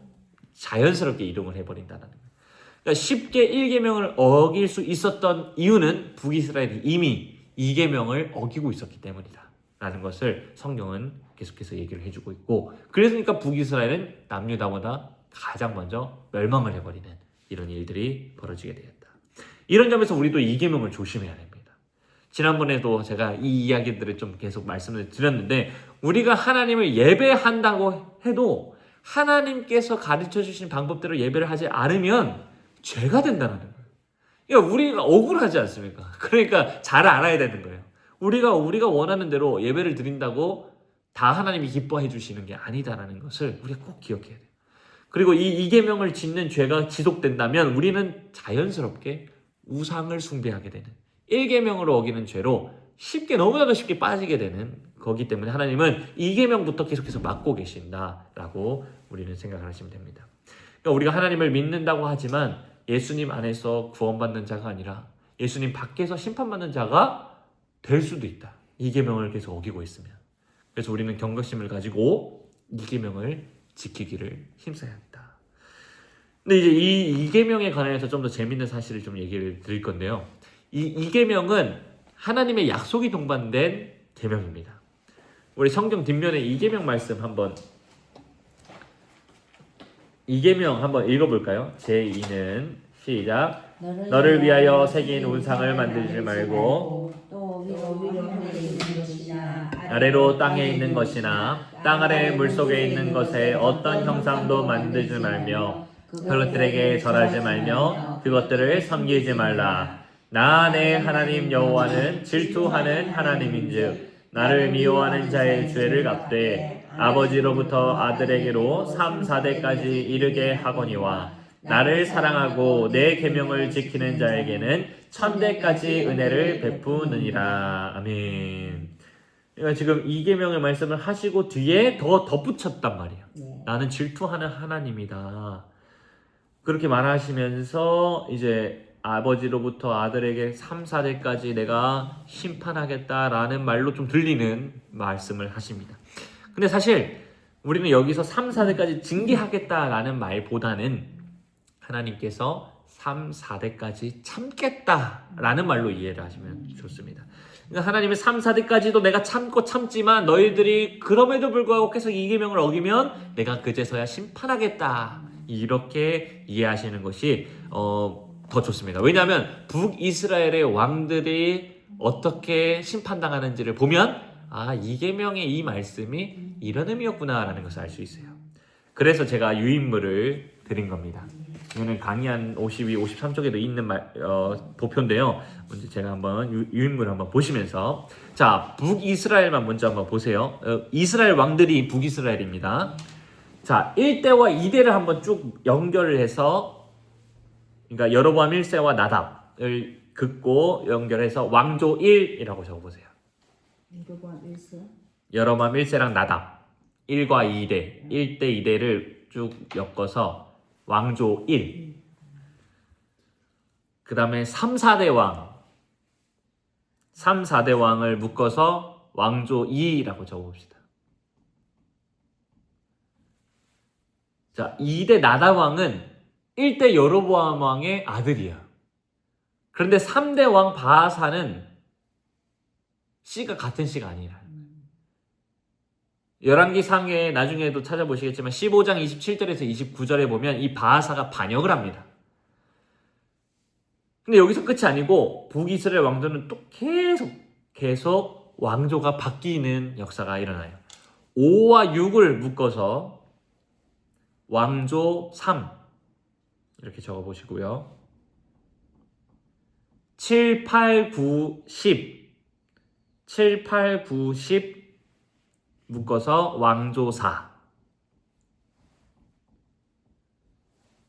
자연스럽게 이동을 해버린다는 거예요. 그러니까 쉽게 1계명을 어길 수 있었던 이유는 북이스라엘이 이미 2계명을 어기고 있었기 때문이다 라는 것을 성경은 계속해서 얘기를 해주고 있고, 그래서니까 북이스라엘은 남유다보다 가장 먼저 멸망을 해버리는 이런 일들이 벌어지게 되었다. 이런 점에서 우리도 이 계명을 조심해야 됩니다. 지난번에도 제가 이 이야기들을 좀 계속 말씀을 드렸는데 우리가 하나님을 예배한다고 해도 하나님께서 가르쳐 주신 방법대로 예배를 하지 않으면 죄가 된다는 거예요. 그러니까 우리가 억울하지 않습니까? 그러니까 잘 알아야 되는 거예요. 우리가 원하는 대로 예배를 드린다고 다 하나님이 기뻐해 주시는 게 아니다라는 것을 우리가 꼭 기억해야 돼요. 그리고 이 계명을 짓는 죄가 지속된다면 우리는 자연스럽게 우상을 숭배하게 되는 1계명으로 어기는 죄로 너무나도 쉽게 빠지게 되는 거기 때문에 하나님은 2계명부터 계속해서 막고 계신다라고 우리는 생각을 하시면 됩니다. 그러니까 우리가 하나님을 믿는다고 하지만 예수님 안에서 구원받는 자가 아니라 예수님 밖에서 심판받는 자가 될 수도 있다. 2계명을 계속 어기고 있으면. 그래서 우리는 경각심을 가지고 2계명을 지키기를 힘써야 합니다. 근데 이제 이 2계명에 관해서 좀 더 재밌는 사실을 좀 얘기를 드릴 건데요. 이 2계명은 하나님의 약속이 동반된 계명입니다. 우리 성경 뒷면에 2계명 말씀 한번 2계명 한번 읽어볼까요? 제2는 시작. 너를 위하여 새긴 우상을 만들지 말고 또 위로 하늘에 있는 것이나 아래로 땅에 있는 것이나 땅 아래 물속에 있는 것에 어떤 형상도 만들지 말며 그것들에게 절하지 말며 그것들을 섬기지 말라. 나 내 하나님 여호와는 질투하는 하나님인즉 나를 미워하는 자의 죄를 갚되 아버지로부터 아들에게로 3, 4대까지 이르게 하거니와 나를 사랑하고 내 계명을 지키는 자에게는 1000대까지 은혜를 베푸느니라. 아멘. 그러니까 지금 이계명의 말씀을 하시고 뒤에 더 덧붙였단 말이에요. 네. 나는 질투하는 하나님이다. 그렇게 말하시면서 이제 아버지로부터 아들에게 3, 4대까지 내가 심판하겠다라는 말로 좀 들리는 말씀을 하십니다. 근데 사실 우리는 여기서 3, 4대까지 징계하겠다라는 말보다는 하나님께서 3, 4대까지 참겠다라는 말로 이해를 하시면 좋습니다. 그러니까 하나님의 3, 4대까지도 내가 참고 참지만 너희들이 그럼에도 불구하고 계속 이 계명을 어기면 내가 그제서야 심판하겠다. 이렇게 이해하시는 것이 더 좋습니다. 왜냐하면 북이스라엘의 왕들이 어떻게 심판당하는지를 보면 이 계명의 이 말씀이 이런 의미였구나라는 것을 알 수 있어요. 그래서 제가 유인물을 드린 겁니다. 이거는 강의한 52, 53쪽에도 있는 도표인데요. 먼저 제가 한번 유인물을 한번 보시면서 자, 북이스라엘만 먼저 한번 보세요. 이스라엘 왕들이 북이스라엘입니다. 자, 1대와 2대를 한번 쭉 연결을 해서 그러니까 여로보암 1세와 나답을 긋고 연결해서 왕조 1이라고 적어보세요. 여로보암 1세. 여로보암 1세랑 나답 1과 2대 1대 2대를 쭉 엮어서 왕조 1. 그 다음에 3, 4대 왕 3, 4대 왕을 묶어서 왕조 2라고 적어봅시다. 자, 2대 나답 왕은 1대 여로보암 왕의 아들이야. 그런데 3대 왕 바하사는 씨가 같은 씨가 아니라. 열왕기상에 나중에도 찾아보시겠지만 15장 27절에서 29절에 보면 이 바하사가 반역을 합니다. 근데 여기서 끝이 아니고 북이스라엘 왕조는 또 계속 왕조가 바뀌는 역사가 일어나요. 5와 6을 묶어서 왕조 3 이렇게 적어보시고요. 7, 8, 9, 10 7, 8, 9, 10 묶어서 왕조 4.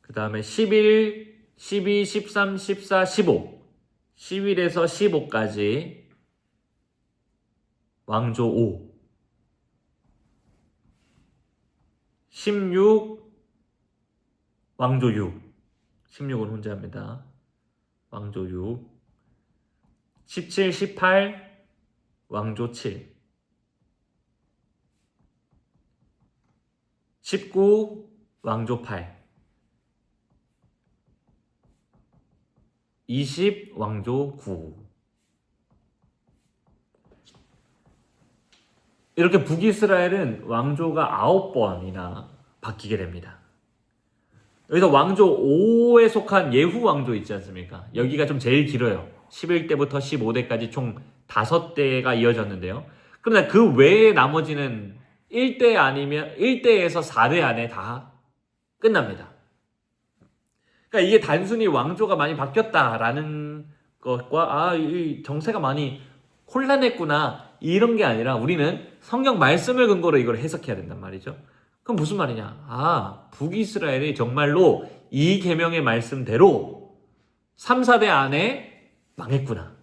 그 다음에 11, 12, 13, 14, 15 11에서 15까지 왕조 5. 16 왕조 6. 16은 혼자입니다. 왕조 6. 17, 18 왕조 7. 19 왕조 8. 20 왕조 9. 이렇게 북이스라엘은 왕조가 9번이나 바뀌게 됩니다. 여기서 왕조 5에 속한 예후 왕조 있지 않습니까? 여기가 좀 제일 길어요. 11대부터 15대까지 총 5대가 이어졌는데요. 그러나 그 외에 나머지는 1대 아니면 1대에서 4대 안에 다 끝납니다. 그러니까 이게 단순히 왕조가 많이 바뀌었다라는 것과 이 정세가 많이 혼란했구나 이런 게 아니라 우리는 성경 말씀을 근거로 이걸 해석해야 된단 말이죠. 그럼 무슨 말이냐? 북이스라엘이 정말로 이 계명의 말씀대로 3, 4대 안에 망했구나.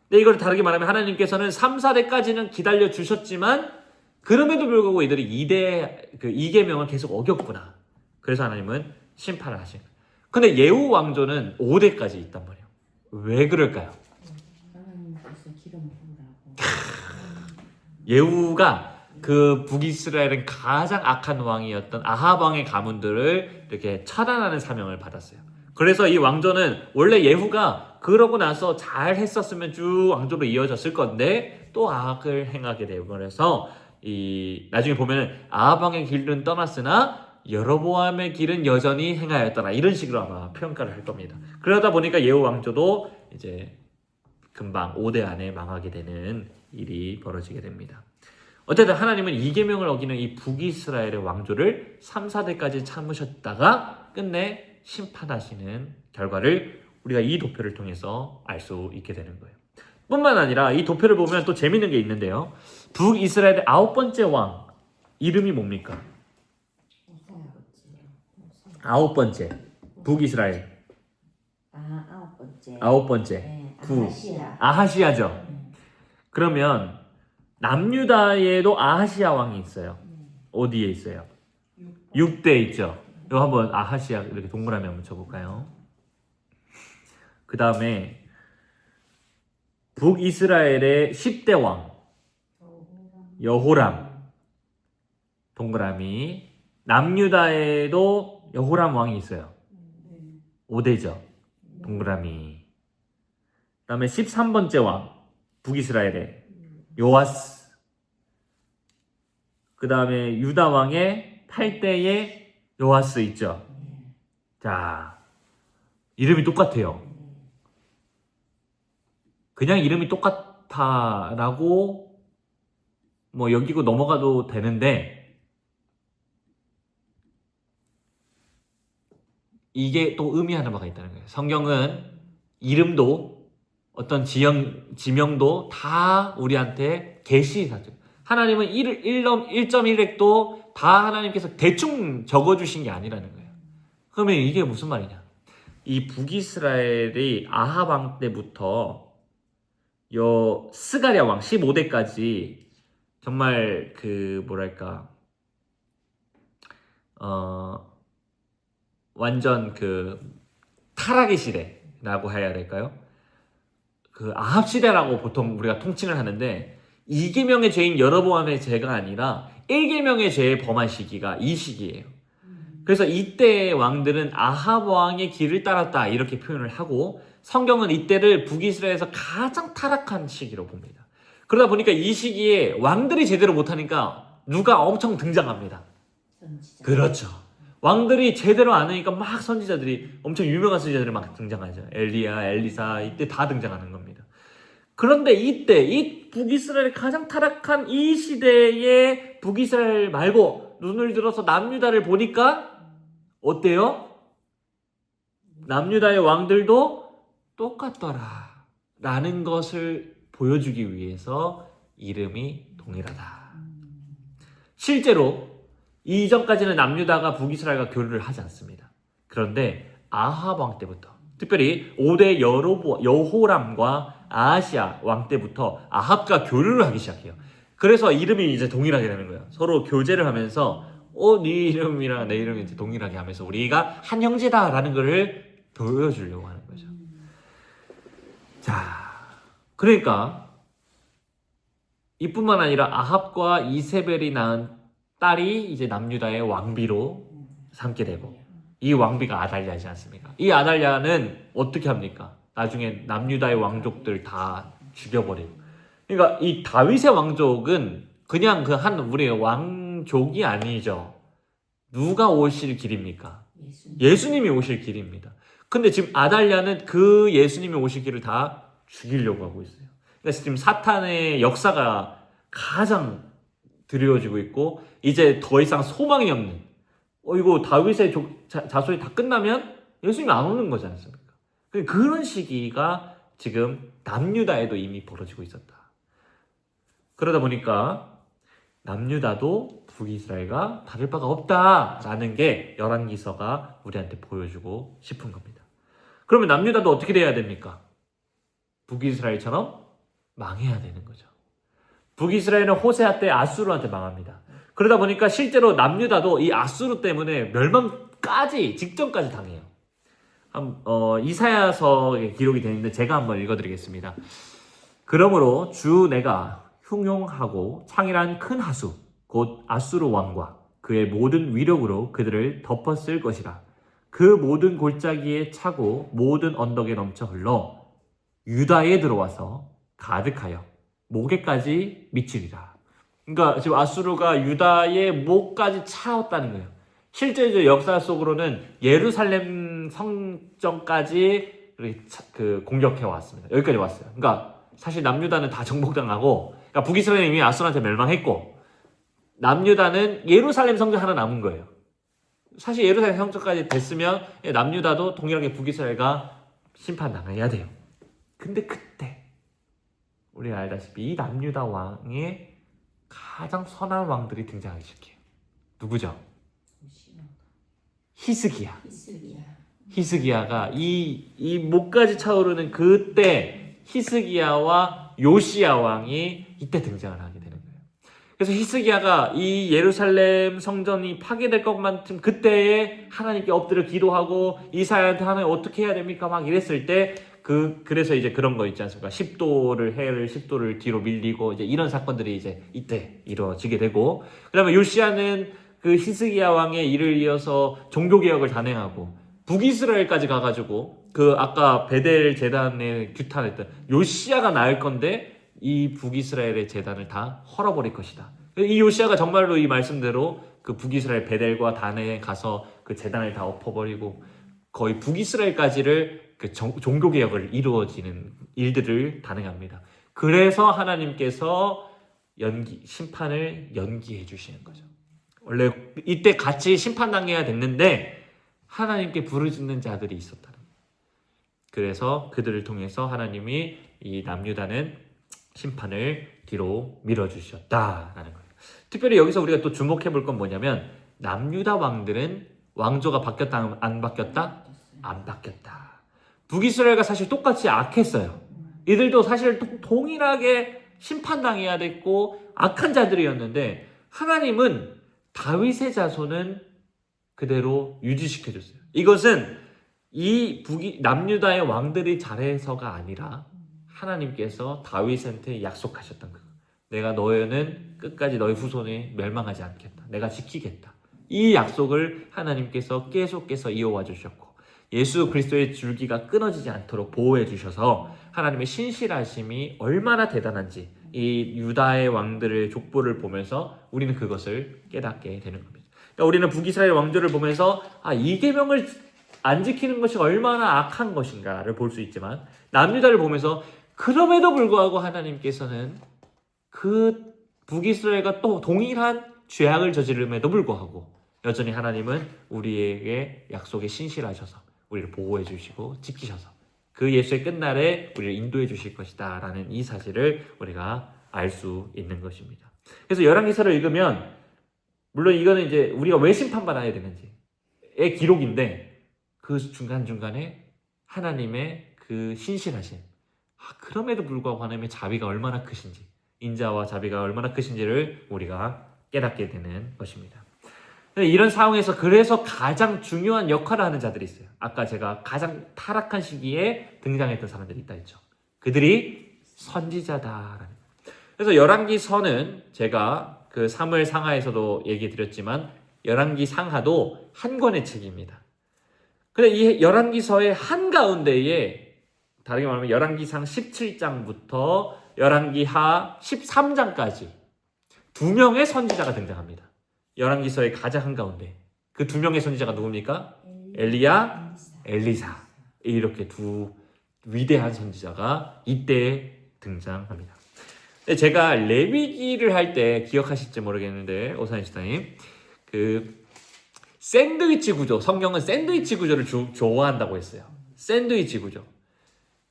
근데 이걸 다르게 말하면 하나님께서는 3, 4대까지는 기다려 주셨지만 그럼에도 불구하고 이들이 2 계명을 계속 어겼구나. 그래서 하나님은 심판을 하신. 근데 예후 왕조는 5대까지 있단 말이에요. 왜 그럴까요? 하나님께서 기름 부으라고. 예후가 그 북이스라엘은 가장 악한 왕이었던 아합 왕의 가문들을 이렇게 차단하는 사명을 받았어요. 그래서 이 왕조는 원래 예후가 그러고 나서 잘 했었으면 쭉 왕조로 이어졌을 건데 또 악을 행하게 되고 그래서 나중에 보면 아합 왕의 길은 떠났으나 여로보암의 길은 여전히 행하였더라 이런 식으로 아마 평가를 할 겁니다. 그러다 보니까 예후 왕조도 이제 금방 5대 안에 망하게 되는 일이 벌어지게 됩니다. 어쨌든 하나님은 이 계명을 어기는 이 북이스라엘의 왕조를 3, 4대까지 참으셨다가 끝내 심판하시는 결과를 우리가 이 도표를 통해서 알 수 있게 되는 거예요. 뿐만 아니라 이 도표를 보면 또 재밌는 게 있는데요. 북이스라엘의 9번째 왕 이름이 뭡니까? 9번째 북이스라엘 9번째. 9번째 네, 북 아하시야. 아하시야죠. 그러면 남유다에도 아하시아 왕이 있어요. 어디에 있어요? 6대 있죠. 이거 한번 아하시아 이렇게 동그라미 한번 쳐볼까요? 그 다음에 북이스라엘의 10대 왕 여호람 동그라미. 남유다에도 여호람 왕이 있어요. 5대죠. 동그라미. 그 다음에 13번째 왕 북이스라엘의 요아스. 그 다음에 유다 왕의 8대의 요아스 있죠. 자, 이름이 똑같아요. 그냥 이름이 똑같다라고 뭐 여기고 넘어가도 되는데 이게 또 의미하는 바가 있다는 거예요. 성경은 이름도 어떤 지명도 다 우리한테 계시사죠. 하나님은 1.1획도 다 하나님께서 대충 적어주신 게 아니라는 거예요. 그러면 이게 무슨 말이냐? 이 북이스라엘이 아합 왕 때부터 요 스가랴 왕 15대까지 정말 그 뭐랄까 완전 그 타락의 시대라고 해야 될까요? 그 아합 시대라고 보통 우리가 통칭을 하는데 2계명의 죄인 여로보암의 죄가 아니라 1계명의 죄에 범한 시기가 이 시기예요. 그래서 이때 왕들은 아합 왕의 길을 따랐다 이렇게 표현을 하고 성경은 이때를 북이스라엘에서 가장 타락한 시기로 봅니다. 그러다 보니까 이 시기에 왕들이 제대로 못하니까 누가 엄청 등장합니다. 선지자. 그렇죠. 왕들이 제대로 안 하니까 막 선지자들이 엄청 유명한 선지자들이 막 등장하죠. 엘리야, 엘리사 이때 다 등장하는 겁니다. 그런데 이때 이 북이스라엘이 가장 타락한 이 시대에 북이스라엘 말고 눈을 들어서 남유다를 보니까 어때요? 남유다의 왕들도 똑같더라 라는 것을 보여주기 위해서 이름이 동일하다. 실제로 이전까지는 남유다가 북이스라엘과 교류를 하지 않습니다. 그런데 아합 왕 때부터 특별히 5대 여호람과 아하시아 왕 때부터 아합과 교류를 하기 시작해요. 그래서 이름이 이제 동일하게 되는 거예요. 서로 교제를 하면서 네 이름이랑 내 이름이 이제 동일하게 하면서 우리가 한 형제다라는 것을 보여주려고 하는 거죠. 자, 그러니까 이뿐만 아니라 아합과 이세벨이 낳은 딸이 이제 남유다의 왕비로 삼게 되고 이 왕비가 아달랴이지 않습니까? 이 아달랴는 어떻게 합니까? 나중에 남유다의 왕족들 다 죽여버리고. 그러니까 이 다윗의 왕족은 그냥 그 한 우리의 왕족이 아니죠. 누가 오실 길입니까? 예수님이 오실 길입니다. 근데 지금 아달랴는 그 예수님이 오실 길을 다 죽이려고 하고 있어요. 그래서 지금 사탄의 역사가 가장 드리워지고 있고 이제 더 이상 소망이 없는 이거 다윗의 자손이 다 끝나면 예수님이 안 오는 거지 않습니까? 그런 시기가 지금 남유다에도 이미 벌어지고 있었다. 그러다 보니까 남유다도 북이스라엘과 다를 바가 없다라는 게 열왕기서가 우리한테 보여주고 싶은 겁니다. 그러면 남유다도 어떻게 돼야 됩니까? 북이스라엘처럼 망해야 되는 거죠. 북이스라엘은 호세아 때 아수르한테 망합니다. 그러다 보니까 실제로 남유다도 이 아수르 때문에 멸망까지 직전까지 당해요. 이사야서에 기록이 되어 있는데 제가 한번 읽어드리겠습니다. 그러므로 주 내가 흉용하고 창일한 큰 하수 곧 아수르 왕과 그의 모든 위력으로 그들을 덮었을 것이라. 그 모든 골짜기에 차고 모든 언덕에 넘쳐 흘러 유다에 들어와서 가득하여 목에까지 미치리라. 그러니까 지금 아수르가 유다의 목까지 차왔다는 거예요. 실제 이제 역사 속으로는 예루살렘 성전까지 그 공격해 왔습니다. 여기까지 왔어요. 그러니까 사실 남유다는 다 정복당하고, 그러니까 북이스라엘은 이미 아수르한테 멸망했고, 남유다는 예루살렘 성전 하나 남은 거예요. 사실 예루살렘 성전까지 됐으면 남유다도 동일하게 북이스라엘과 심판당해야 돼요. 근데 그때 우리가 알다시피 이 남유다 왕의 가장 선한 왕들이 등장하기 시작해요. 누구죠? 히스기야. 히스기야가 이 목까지 차오르는 그때 히스기야와 요시야 왕이 이때 등장을 하게 되는 그래서 히스기야가 이 예루살렘 성전이 파괴될 것만큼 그때에 하나님께 엎드려 기도하고 이사야한테 하나님 어떻게 해야 됩니까? 막 이랬을 때 그래서 이제 그런 거 있지 않습니까? 10도를 뒤로 밀리고 이제 이런 사건들이 이제 이때 이루어지게 되고, 그다음에 요시야는 그 히스기야 왕의 일을 이어서 종교 개혁을 단행하고 북이스라엘까지 가가지고 그 아까 베델 제단에 규탄했던 요시야가 나을 건데 이 북이스라엘의 제단을 다 헐어버릴 것이다. 이 요시야가 정말로 이 말씀대로 그 북이스라엘 베델과 단에 가서 그 제단을 다 엎어버리고 거의 북이스라엘까지를 그 종교 개혁을 이루어지는 일들을 단행합니다. 그래서 하나님께서 심판을 연기해 주시는 거죠. 원래 이때 같이 심판당해야 됐는데 하나님께 부르짖는 자들이 있었다는 거예요. 그래서 그들을 통해서 하나님이 이 남유다는 심판을 뒤로 밀어주셨다라는 거예요. 특별히 여기서 우리가 또 주목해 볼 건 뭐냐면 남유다 왕들은 왕조가 바뀌었다 안 바뀌었다? 안 바뀌었다. 북이스라엘과 사실 똑같이 악했어요. 이들도 사실 동일하게 심판당해야 됐고 악한 자들이었는데 하나님은 다윗의 자손은 그대로 유지시켜줬어요. 이것은 이 남유다의 왕들이 잘해서가 아니라 하나님께서 다윗한테 약속하셨던 거예요. 내가 너희는 끝까지 너희 후손이 멸망하지 않겠다. 내가 지키겠다. 이 약속을 하나님께서 계속해서 이어와 주셨고 예수 그리스도의 줄기가 끊어지지 않도록 보호해 주셔서 하나님의 신실하심이 얼마나 대단한지 이 유다의 왕들의 족보를 보면서 우리는 그것을 깨닫게 되는 겁니다. 그러니까 우리는 북이스라엘 왕조를 보면서 이 계명을 안 지키는 것이 얼마나 악한 것인가를 볼 수 있지만 남유다를 보면서 그럼에도 불구하고 하나님께서는 그 북이스라엘과 또 동일한 죄악을 저지름에도 불구하고 여전히 하나님은 우리에게 약속에 신실하셔서 우리를 보호해 주시고 지키셔서 그 예수의 끝날에 우리를 인도해 주실 것이다 라는 이 사실을 우리가 알 수 있는 것입니다. 그래서 열왕기서를 읽으면 물론 이거는 이제 우리가 왜 심판받아야 되는지의 기록인데 그 중간중간에 하나님의 그 신실하심, 그럼에도 불구하고 하나님의 자비가 얼마나 크신지, 인자와 자비가 얼마나 크신지를 우리가 깨닫게 되는 것입니다. 이런 상황에서 그래서 가장 중요한 역할을 하는 자들이 있어요. 아까 제가 가장 타락한 시기에 등장했던 사람들이 있다 했죠. 그들이 선지자다라는 거예요. 그래서 열왕기서는 제가 그 사무엘 상하에서도 얘기 드렸지만 열왕기 상하도 한 권의 책입니다. 근데 이 열왕기서의 한가운데에 다르게 말하면 열왕기상 17장부터 열왕기하 13장까지 두 명의 선지자가 등장합니다. 열왕기서의 가장 한가운데 그 두 명의 선지자가 누굽니까? 엘리야, 엘리사. 이렇게 두 위대한 선지자가 이때 등장합니다. 제가 레위기를 할 때 기억하실지 모르겠는데 오사인 시다님 그 샌드위치 구조, 성경은 샌드위치 구조를 좋아한다고 했어요. 샌드위치 구조.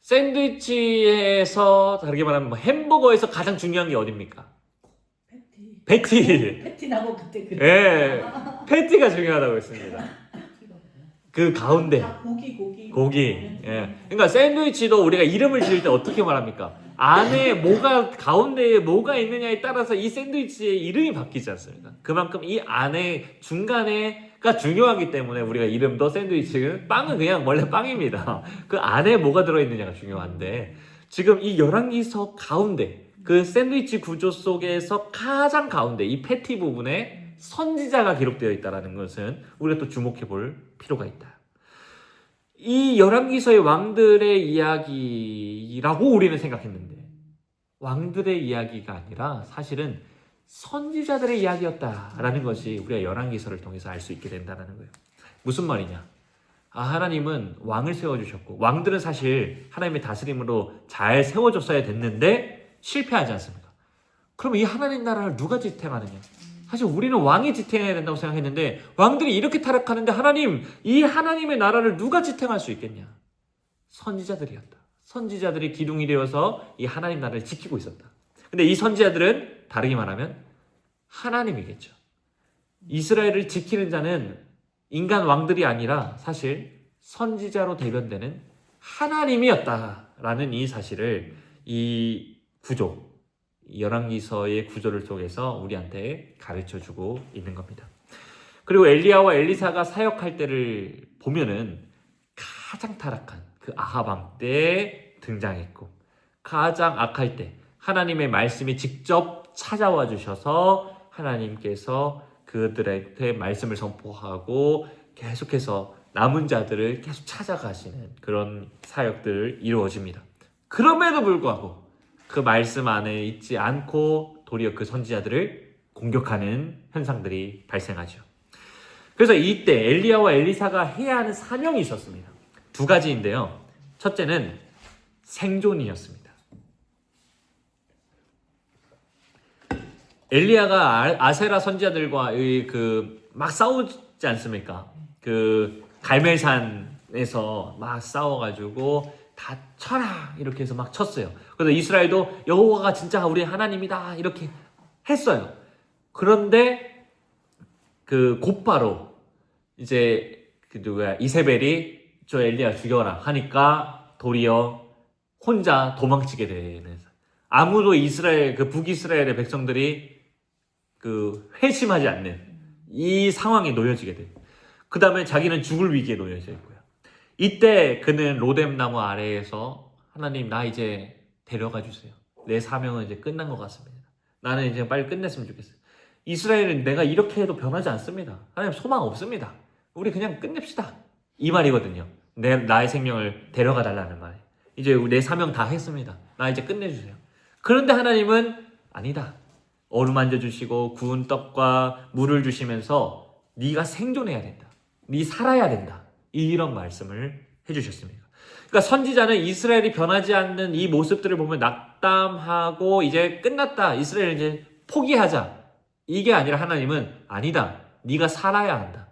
샌드위치에서 다르게 말하면 햄버거에서 가장 중요한 게 어딥니까? 패티. 패티나고 그때 그. 예, 패티가 중요하다고 했습니다. 그 가운데 고기. 예, 그러니까 샌드위치도 우리가 이름을 지을 때 어떻게 말합니까? 안에 뭐가 가운데에 뭐가 있느냐에 따라서 이 샌드위치의 이름이 바뀌지 않습니까? 그만큼 이 안에 중간에가 중요하기 때문에 우리가 이름도 샌드위치는 빵은 그냥 원래 빵입니다. 그 안에 뭐가 들어있느냐가 중요한데 지금 이 열왕기서 가운데 그 샌드위치 구조 속에서 가장 가운데 이 패티 부분에 선지자가 기록되어 있다는 것은 우리가 또 주목해 볼 필요가 있다. 이 열왕기서의 왕들의 이야기라고 우리는 생각했는데 왕들의 이야기가 아니라 사실은 선지자들의 이야기였다라는 것이 우리가 열왕기서를 통해서 알 수 있게 된다는 거예요. 무슨 말이냐? 하나님은 왕을 세워주셨고 왕들은 사실 하나님의 다스림으로 잘 세워줬어야 됐는데 실패하지 않습니까? 그럼 이 하나님 나라를 누가 지탱하느냐? 사실 우리는 왕이 지탱해야 된다고 생각했는데 왕들이 이렇게 타락하는데 이 하나님의 나라를 누가 지탱할 수 있겠냐? 선지자들이었다. 선지자들이 기둥이 되어서 이 하나님 나라를 지키고 있었다. 근데 이 선지자들은 다르게 말하면 하나님이겠죠. 이스라엘을 지키는 자는 인간 왕들이 아니라 사실 선지자로 대변되는 하나님이었다라는 이 사실을 이 구조, 열왕기서의 구조를 통해서 우리한테 가르쳐주고 있는 겁니다. 그리고 엘리야와 엘리사가 사역할 때를 보면은 가장 타락한 그 아합 왕 때 등장했고, 가장 악할 때 하나님의 말씀이 직접 찾아와 주셔서 하나님께서 그들한테 말씀을 선포하고 계속해서 남은 자들을 계속 찾아가시는 그런 사역들을 이루어집니다. 그럼에도 불구하고 그 말씀 안에 있지 않고 도리어 그 선지자들을 공격하는 현상들이 발생하죠. 그래서 이때 엘리야와 엘리사가 해야 하는 사명이 있었습니다. 두 가지인데요. 첫째는 생존이었습니다. 엘리야가 아세라 선지자들과 막 싸우지 않습니까? 그 갈멜산에서 막 싸워가지고 다 쳐라 이렇게 해서 막 쳤어요. 그래서 이스라엘도 여호와가 진짜 우리 하나님이다 이렇게 했어요. 그런데 그 곧바로 이제 그 누구야 이세벨이 저 엘리야 죽여라 하니까 도리어 혼자 도망치게 되는, 아무도 이스라엘 그 북이스라엘의 백성들이 그 회심하지 않는 이 상황에 놓여지게 돼요. 그 다음에 자기는 죽을 위기에 놓여져 있고요. 이때 그는 로뎀 나무 아래에서 하나님 나 이제 데려가 주세요. 내 사명은 이제 끝난 것 같습니다. 나는 이제 빨리 끝냈으면 좋겠어요. 이스라엘은 내가 이렇게 해도 변하지 않습니다. 하나님 소망 없습니다. 우리 그냥 끝냅시다. 이 말이거든요. 나의 생명을 데려가 달라는 말. 이제 내 사명 다 했습니다. 나 이제 끝내주세요. 그런데 하나님은 아니다. 어루만져 주시고 구운 떡과 물을 주시면서 네가 생존해야 된다. 네 살아야 된다. 이런 말씀을 해주셨습니다. 그러니까 선지자는 이스라엘이 변하지 않는 이 모습들을 보면 낙담하고 이제 끝났다. 이스라엘 이제 포기하자. 이게 아니라 하나님은 아니다. 네가 살아야 한다.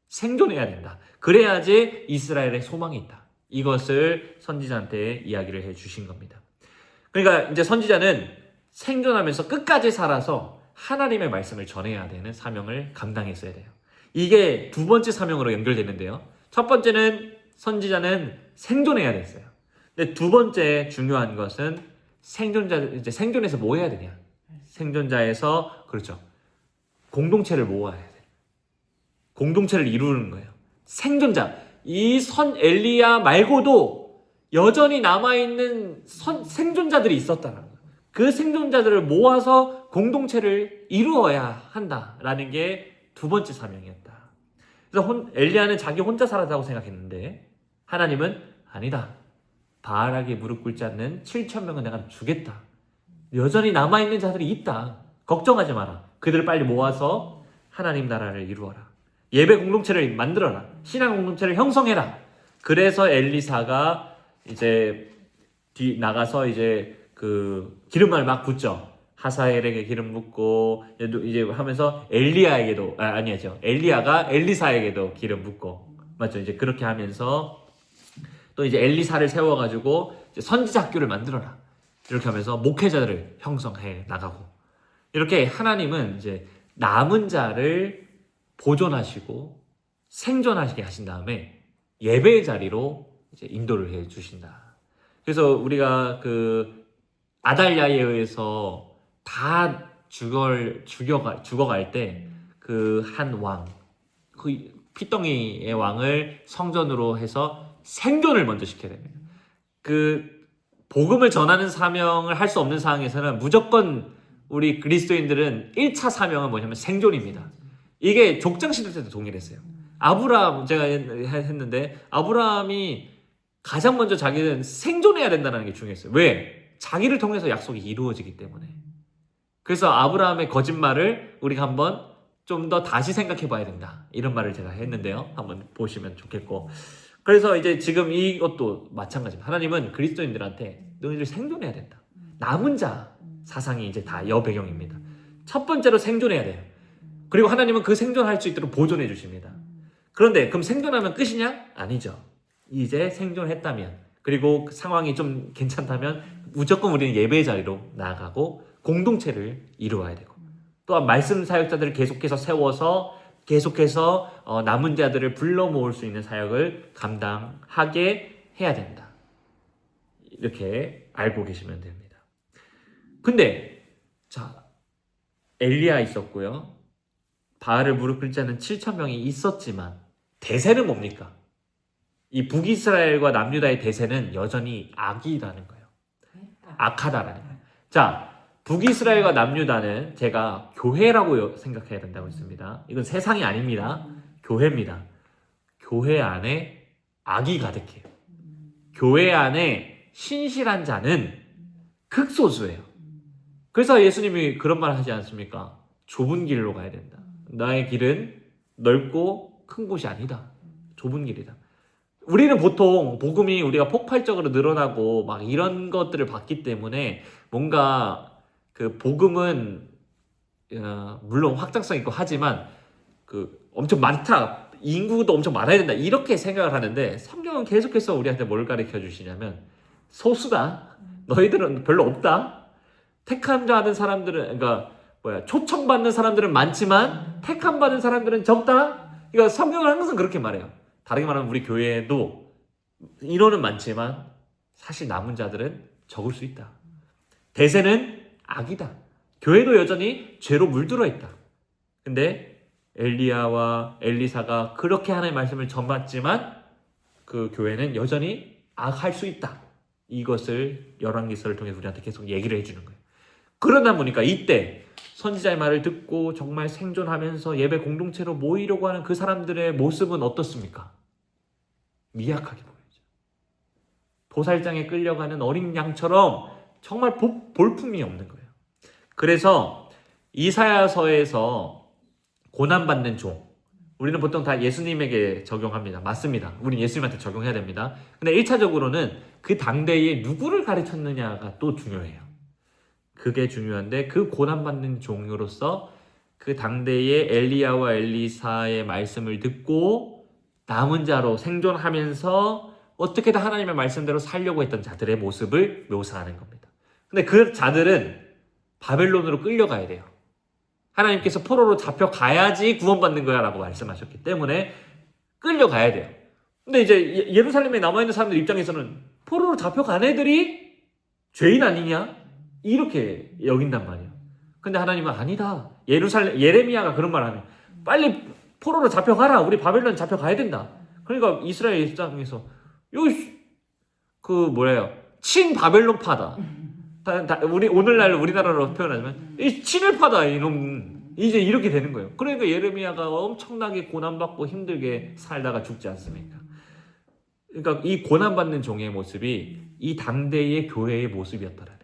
생존해야 된다. 그래야지 이스라엘의 소망이 있다. 이것을 선지자한테 이야기를 해주신 겁니다. 그러니까 이제 선지자는 생존하면서 끝까지 살아서 하나님의 말씀을 전해야 되는 사명을 감당했어야 돼요. 이게 두 번째 사명으로 연결되는데요. 첫 번째는 선지자는 생존해야 됐어요. 근데 두 번째 중요한 것은 이제 생존해서 뭐 해야 되냐? 생존자에서 그렇죠. 공동체를 모아야 돼. 공동체를 이루는 거예요. 생존자. 이 엘리야 말고도 여전히 남아있는 생존자들이 있었다는 거예요. 그 생존자들을 모아서 공동체를 이루어야 한다라는 게 두 번째 사명이었다. 그래서 엘리야는 자기 혼자 살았다고 생각했는데 하나님은 아니다. 바알에게 무릎 꿇지 않는 7,000명은 내가 주겠다. 여전히 남아있는 자들이 있다. 걱정하지 마라. 그들을 빨리 모아서 하나님 나라를 이루어라. 예배 공동체를 만들어라. 신앙 공동체를 형성해라. 그래서 엘리사가 이제 나가서 이제 그 기름을 막 붓죠. 하사엘에게 기름 붓고 이제 하면서 엘리야에게도 아니죠. 엘리야가 엘리사에게도 기름 붓고 맞죠. 이제 그렇게 하면서 또 이제 엘리사를 세워가지고 이제 선지자 학교를 만들어라. 이렇게 하면서 목회자들을 형성해 나가고 이렇게 하나님은 이제 남은 자를 보존하시고 생존하시게 하신 다음에 예배의 자리로 이제 인도를 해 주신다. 그래서 우리가 그 아달랴에 의해서 다 죽어갈 때 그 한 왕, 그 피덩이의 왕을 성전으로 해서 생존을 먼저 시켜야 됩니다. 그 복음을 전하는 사명을 할 수 없는 상황에서는 무조건 우리 그리스도인들은 1차 사명은 뭐냐면 생존입니다. 이게 족장시대 때도 동일했어요. 아브라함 제가 했는데 아브라함이 가장 먼저 자기는 생존해야 된다는 게 중요했어요. 왜? 자기를 통해서 약속이 이루어지기 때문에. 그래서 아브라함의 거짓말을 우리가 한번 좀 더 다시 생각해 봐야 된다. 이런 말을 제가 했는데요. 한번 보시면 좋겠고. 그래서 이제 지금 이것도 마찬가지입니다. 하나님은 그리스도인들한테 너희들 생존해야 된다. 남은 자 사상이 이제 다 여배경입니다. 첫 번째로 생존해야 돼요. 그리고 하나님은 그 생존할 수 있도록 보존해 주십니다. 그런데 그럼 생존하면 끝이냐? 아니죠. 이제 생존했다면 그리고 그 상황이 좀 괜찮다면 무조건 우리는 예배의 자리로 나아가고 공동체를 이루어야 되고 또한 말씀 사역자들을 계속해서 세워서 계속해서 남은 자들을 불러 모을 수 있는 사역을 감당하게 해야 된다. 이렇게 알고 계시면 됩니다. 근데 자, 엘리야 있었고요. 바알을 무릎 꿇지 않는 7,000명이 있었지만 대세는 뭡니까? 이 북이스라엘과 남유다의 대세는 여전히 악이라는 거예요. 악하다라는 거예요. 자, 북이스라엘과 남유다는 제가 교회라고 생각해야 된다고 했습니다. 이건 세상이 아닙니다. 교회입니다. 교회 안에 악이 가득해요. 교회 안에 신실한 자는 극소수예요. 그래서 예수님이 그런 말 하지 않습니까? 좁은 길로 가야 된다. 나의 길은 넓고 큰 곳이 아니다. 좁은 길이다. 우리는 보통 복음이 우리가 폭발적으로 늘어나고 막 이런 것들을 봤기 때문에 뭔가 그 복음은 물론 확장성 있고 하지만 그 엄청 많다. 인구도 엄청 많아야 된다. 이렇게 생각을 하는데 성경은 계속해서 우리한테 뭘 가르쳐 주시냐면 소수다. 너희들은 별로 없다. 택함 받은 사람들은 그러니까 초청받는 사람들은 많지만 택함 받은 사람들은 적다. 그러니까 성경은 항상 그렇게 말해요. 다르게 말하면 우리 교회에도 인원은 많지만 사실 남은 자들은 적을 수 있다. 대세는 악이다. 교회도 여전히 죄로 물들어 있다. 근데 엘리야와 엘리사가 그렇게 하나님의 말씀을 전받지만 그 교회는 여전히 악할 수 있다. 이것을 열왕기서를 통해서 우리한테 계속 얘기를 해주는 거예요. 그러다 보니까 이때 선지자의 말을 듣고 정말 생존하면서 예배 공동체로 모이려고 하는 그 사람들의 모습은 어떻습니까? 미약하게 보이죠. 도살장에 끌려가는 어린 양처럼 정말 볼품이 없는 거예요. 그래서 이사야서에서 고난받는 종, 우리는 보통 다 예수님에게 적용합니다. 맞습니다. 우리는 예수님한테 적용해야 됩니다. 근데 1차적으로는 그 당대에 누구를 가르쳤느냐가 또 중요해요. 그게 중요한데 그 고난받는 종으로서 그 당대에 엘리야와 엘리사의 말씀을 듣고 남은 자로 생존하면서 어떻게든 하나님의 말씀대로 살려고 했던 자들의 모습을 묘사하는 겁니다. 근데 그 자들은 바벨론으로 끌려가야 돼요. 하나님께서 포로로 잡혀가야지 구원받는 거야 라고 말씀하셨기 때문에 끌려가야 돼요. 근데 이제 예루살렘에 남아있는 사람들 입장에서는 포로로 잡혀간 애들이 죄인 아니냐? 이렇게 여긴단 말이에요. 근데 하나님은 아니다. 예레미야가 그런 말 하네. 빨리 포로로 잡혀가라. 우리 바벨론 잡혀가야 된다. 그러니까 이스라엘 입장에서 친바벨론파다. 오늘날 우리나라로 표현하자면 이 친일파다 이놈. 이제 이렇게 되는 거예요. 그러니까 예레미야가 엄청나게 고난받고 힘들게 살다가 죽지 않습니까? 그러니까 이 고난받는 종의 모습이 이 당대의 교회의 모습이었더라는 거예요.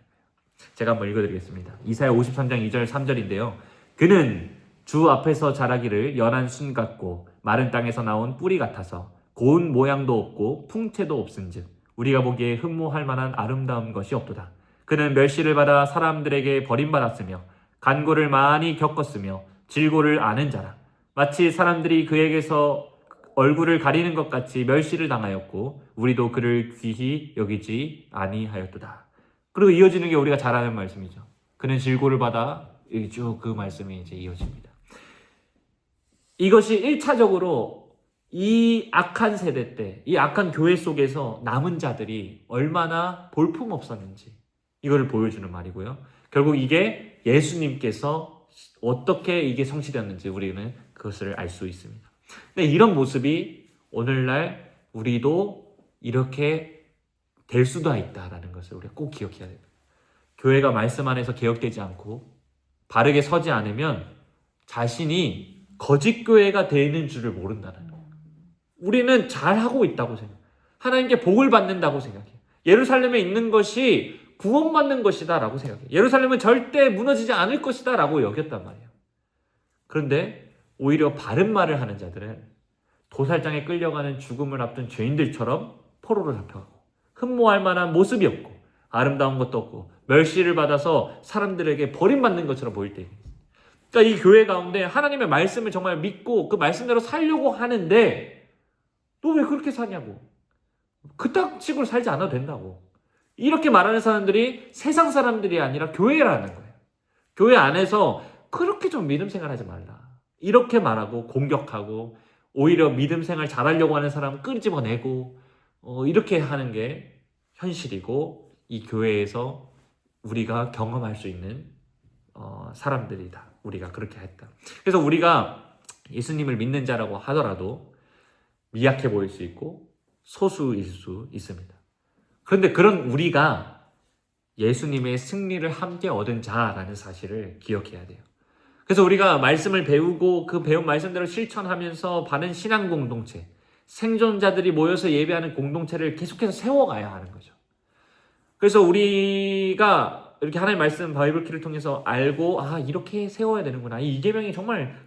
제가 한번 읽어드리겠습니다. 이사야 53장 2절 3절인데요. 그는 주 앞에서 자라기를 연한 순 같고 마른 땅에서 나온 뿌리 같아서 고운 모양도 없고 풍채도 없은즉 우리가 보기에 흠모할 만한 아름다운 것이 없도다. 그는 멸시를 받아 사람들에게 버림받았으며 간고를 많이 겪었으며 질고를 아는 자라. 마치 사람들이 그에게서 얼굴을 가리는 것 같이 멸시를 당하였고 우리도 그를 귀히 여기지 아니하였도다. 그리고 이어지는 게 우리가 잘 아는 말씀이죠. 그는 질고를 받아 쭉 그 말씀이 이제 이어집니다. 이것이 1차적으로 이 악한 세대 때, 이 악한 교회 속에서 남은 자들이 얼마나 볼품없었는지 이거를 보여주는 말이고요. 결국 이게 예수님께서 어떻게 이게 성취되었는지 우리는 그것을 알 수 있습니다. 근데 이런 모습이 오늘날 우리도 이렇게 될 수도 있다라는 것을 우리가 꼭 기억해야 됩니다. 교회가 말씀 안에서 개혁되지 않고 바르게 서지 않으면 자신이 거짓 교회가 되는 줄을 모른다는 거예요. 우리는 잘하고 있다고 생각해요. 하나님께 복을 받는다고 생각해요. 예루살렘에 있는 것이 구원받는 것이다 라고 생각해요. 예루살렘은 절대 무너지지 않을 것이다 라고 여겼단 말이에요. 그런데 오히려 바른 말을 하는 자들은 도살장에 끌려가는 죽음을 앞둔 죄인들처럼 포로로 잡혀가고 흠모할 만한 모습이 없고 아름다운 것도 없고 멸시를 받아서 사람들에게 버림받는 것처럼 보일 때, 그러니까 이 교회 가운데 하나님의 말씀을 정말 믿고 그 말씀대로 살려고 하는데 너 왜 그렇게 사냐고, 그딴 식으로 살지 않아도 된다고 이렇게 말하는 사람들이 세상 사람들이 아니라 교회라는 거예요. 교회 안에서 그렇게 좀 믿음 생활하지 말라 이렇게 말하고 공격하고 오히려 믿음 생활 잘하려고 하는 사람 끄집어내고 이렇게 하는 게 현실이고 이 교회에서 우리가 경험할 수 있는 사람들이다. 우리가 그렇게 했다. 그래서 우리가 예수님을 믿는 자라고 하더라도 미약해 보일 수 있고 소수일 수 있습니다. 그런데 그런 우리가 예수님의 승리를 함께 얻은 자라는 사실을 기억해야 돼요. 그래서 우리가 말씀을 배우고 그 배운 말씀대로 실천하면서 바른 신앙 공동체, 생존자들이 모여서 예배하는 공동체를 계속해서 세워가야 하는 거죠. 그래서 우리가 이렇게 하나님의 말씀 바이블키를 통해서 알고 이렇게 세워야 되는구나. 이 계명이 정말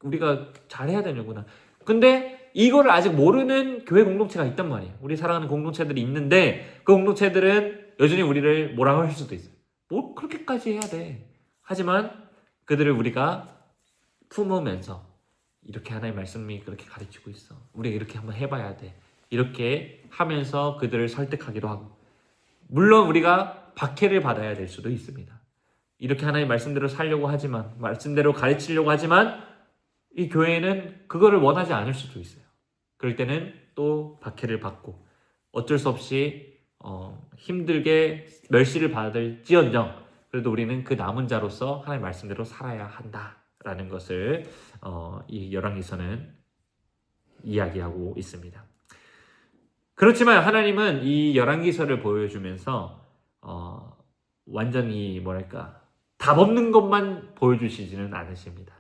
우리가 잘해야 되는구나. 근데 이거를 아직 모르는 교회 공동체가 있단 말이에요. 우리 사랑하는 공동체들이 있는데 그 공동체들은 여전히 우리를 뭐라고 할 수도 있어요. 뭐 그렇게까지 해야 돼. 하지만 그들을 우리가 품으면서 이렇게 하나님의 말씀이 그렇게 가르치고 있어. 우리가 이렇게 한번 해봐야 돼. 이렇게 하면서 그들을 설득하기도 하고, 물론 우리가 박해를 받아야 될 수도 있습니다. 이렇게 하나님의 말씀대로 살려고 하지만, 말씀대로 가르치려고 하지만 이 교회는 그거를 원하지 않을 수도 있어요. 그럴 때는 또 박해를 받고 어쩔 수 없이 힘들게 멸시를 받을지언정 그래도 우리는 그 남은 자로서 하나님의 말씀대로 살아야 한다라는 것을 이 열왕기서는 이야기하고 있습니다. 그렇지만 하나님은 이 열왕기서를 보여주면서 완전히 답 없는 것만 보여주시지는 않으십니다.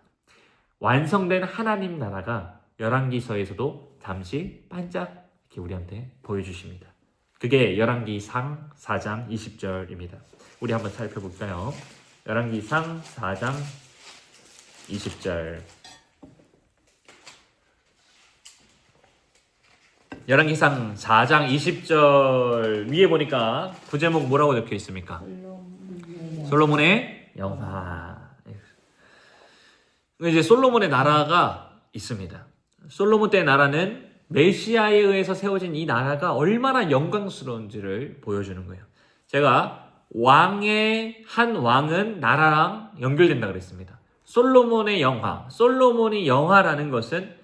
완성된 하나님 나라가 열왕기서에서도 잠시 반짝 이렇게 우리한테 보여주십니다. 그게 열왕기상 4장 20절입니다. 우리 한번 살펴볼까요? 열왕기상 4장 20절. 열왕기상 4장 20절 위에 보니까 부제목 뭐라고 적혀 있습니까? 솔로몬의 영화. 이제 솔로몬의 나라가 있습니다. 솔로몬 때의 나라는 메시아에 의해서 세워진 이 나라가 얼마나 영광스러운지를 보여주는 거예요. 제가 한 왕은 나라랑 연결된다 그랬습니다. 솔로몬의 영화, 솔로몬이 영화라는 것은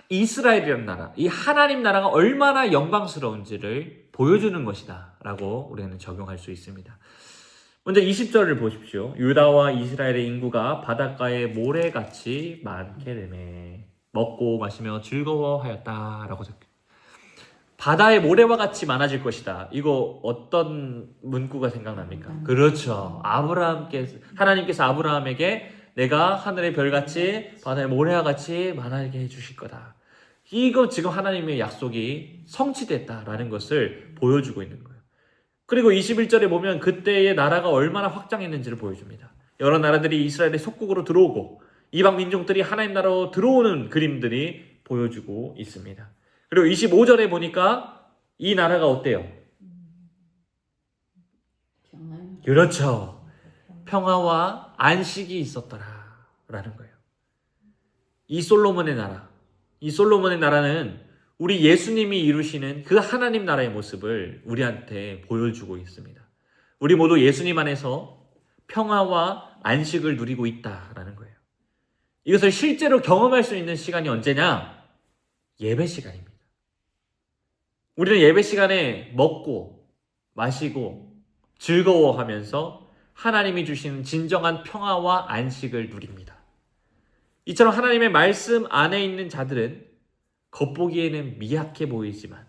이스라엘이라는 나라, 이 하나님 나라가 얼마나 영광스러운지를 보여주는 것이다 라고 우리는 적용할 수 있습니다. 먼저 20절을 보십시오. 유다와 이스라엘의 인구가 바닷가의 모래같이 많게 되매 먹고 마시며 즐거워하였다 라고 적혀요. 바다의 모래와 같이 많아질 것이다. 이거 어떤 문구가 생각납니까? 그렇죠. 하나님께서 아브라함에게 내가 하늘의 별같이 바다의 모래와 같이 많아지게 해주실 거다. 이거 지금 하나님의 약속이 성취됐다라는 것을 보여주고 있는 거예요. 그리고 21절에 보면 그때의 나라가 얼마나 확장했는지를 보여줍니다. 여러 나라들이 이스라엘의 속국으로 들어오고 이방 민족들이 하나님 나라로 들어오는 그림들이 보여주고 있습니다. 그리고 25절에 보니까 이 나라가 어때요? 그렇죠. 평화와 안식이 있었더라 라는 거예요. 이 솔로몬의 나라는 우리 예수님이 이루시는 그 하나님 나라의 모습을 우리한테 보여주고 있습니다. 우리 모두 예수님 안에서 평화와 안식을 누리고 있다라는 거예요. 이것을 실제로 경험할 수 있는 시간이 언제냐? 예배 시간입니다. 우리는 예배 시간에 먹고 마시고 즐거워하면서 하나님이 주시는 진정한 평화와 안식을 누립니다. 이처럼 하나님의 말씀 안에 있는 자들은 겉보기에는 미약해 보이지만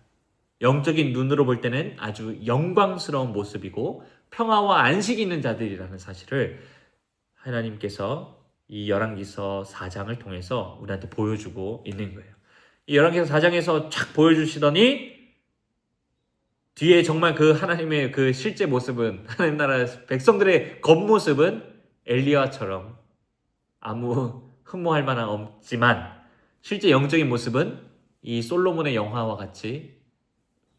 영적인 눈으로 볼 때는 아주 영광스러운 모습이고 평화와 안식이 있는 자들이라는 사실을 하나님께서 이 열왕기서 4장을 통해서 우리한테 보여주고 있는 거예요. 이 열왕기서 4장에서 쫙 보여주시더니 뒤에 정말 그 하나님의 그 실제 모습은 하나님 나라 백성들의 겉모습은 엘리야처럼 아무 흠모할 만한 없지만 실제 영적인 모습은 이 솔로몬의 영화와 같이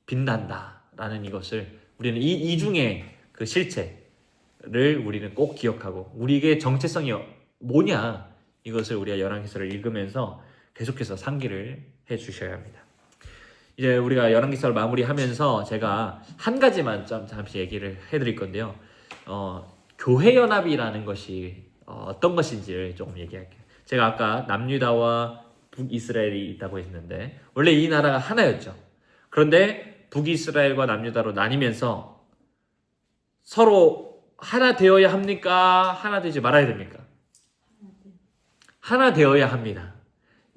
빛난다라는 이것을 우리는 이 이중의 그 실체를 우리는 꼭 기억하고 우리에게 정체성이 뭐냐 이것을 우리가 열왕기서를 읽으면서 계속해서 상기를 해 주셔야 합니다. 이제 우리가 열왕기서를 마무리하면서 제가 한 가지만 좀 잠시 얘기를 해드릴 건데요. 교회연합이라는 것이 어떤 것인지를 조금 얘기할게요. 제가 아까 남유다와 북이스라엘이 있다고 했는데 원래 이 나라가 하나였죠. 그런데 북이스라엘과 남유다로 나뉘면서 서로 하나 되어야 합니까? 하나 되지 말아야 됩니까? 하나 되어야 합니다.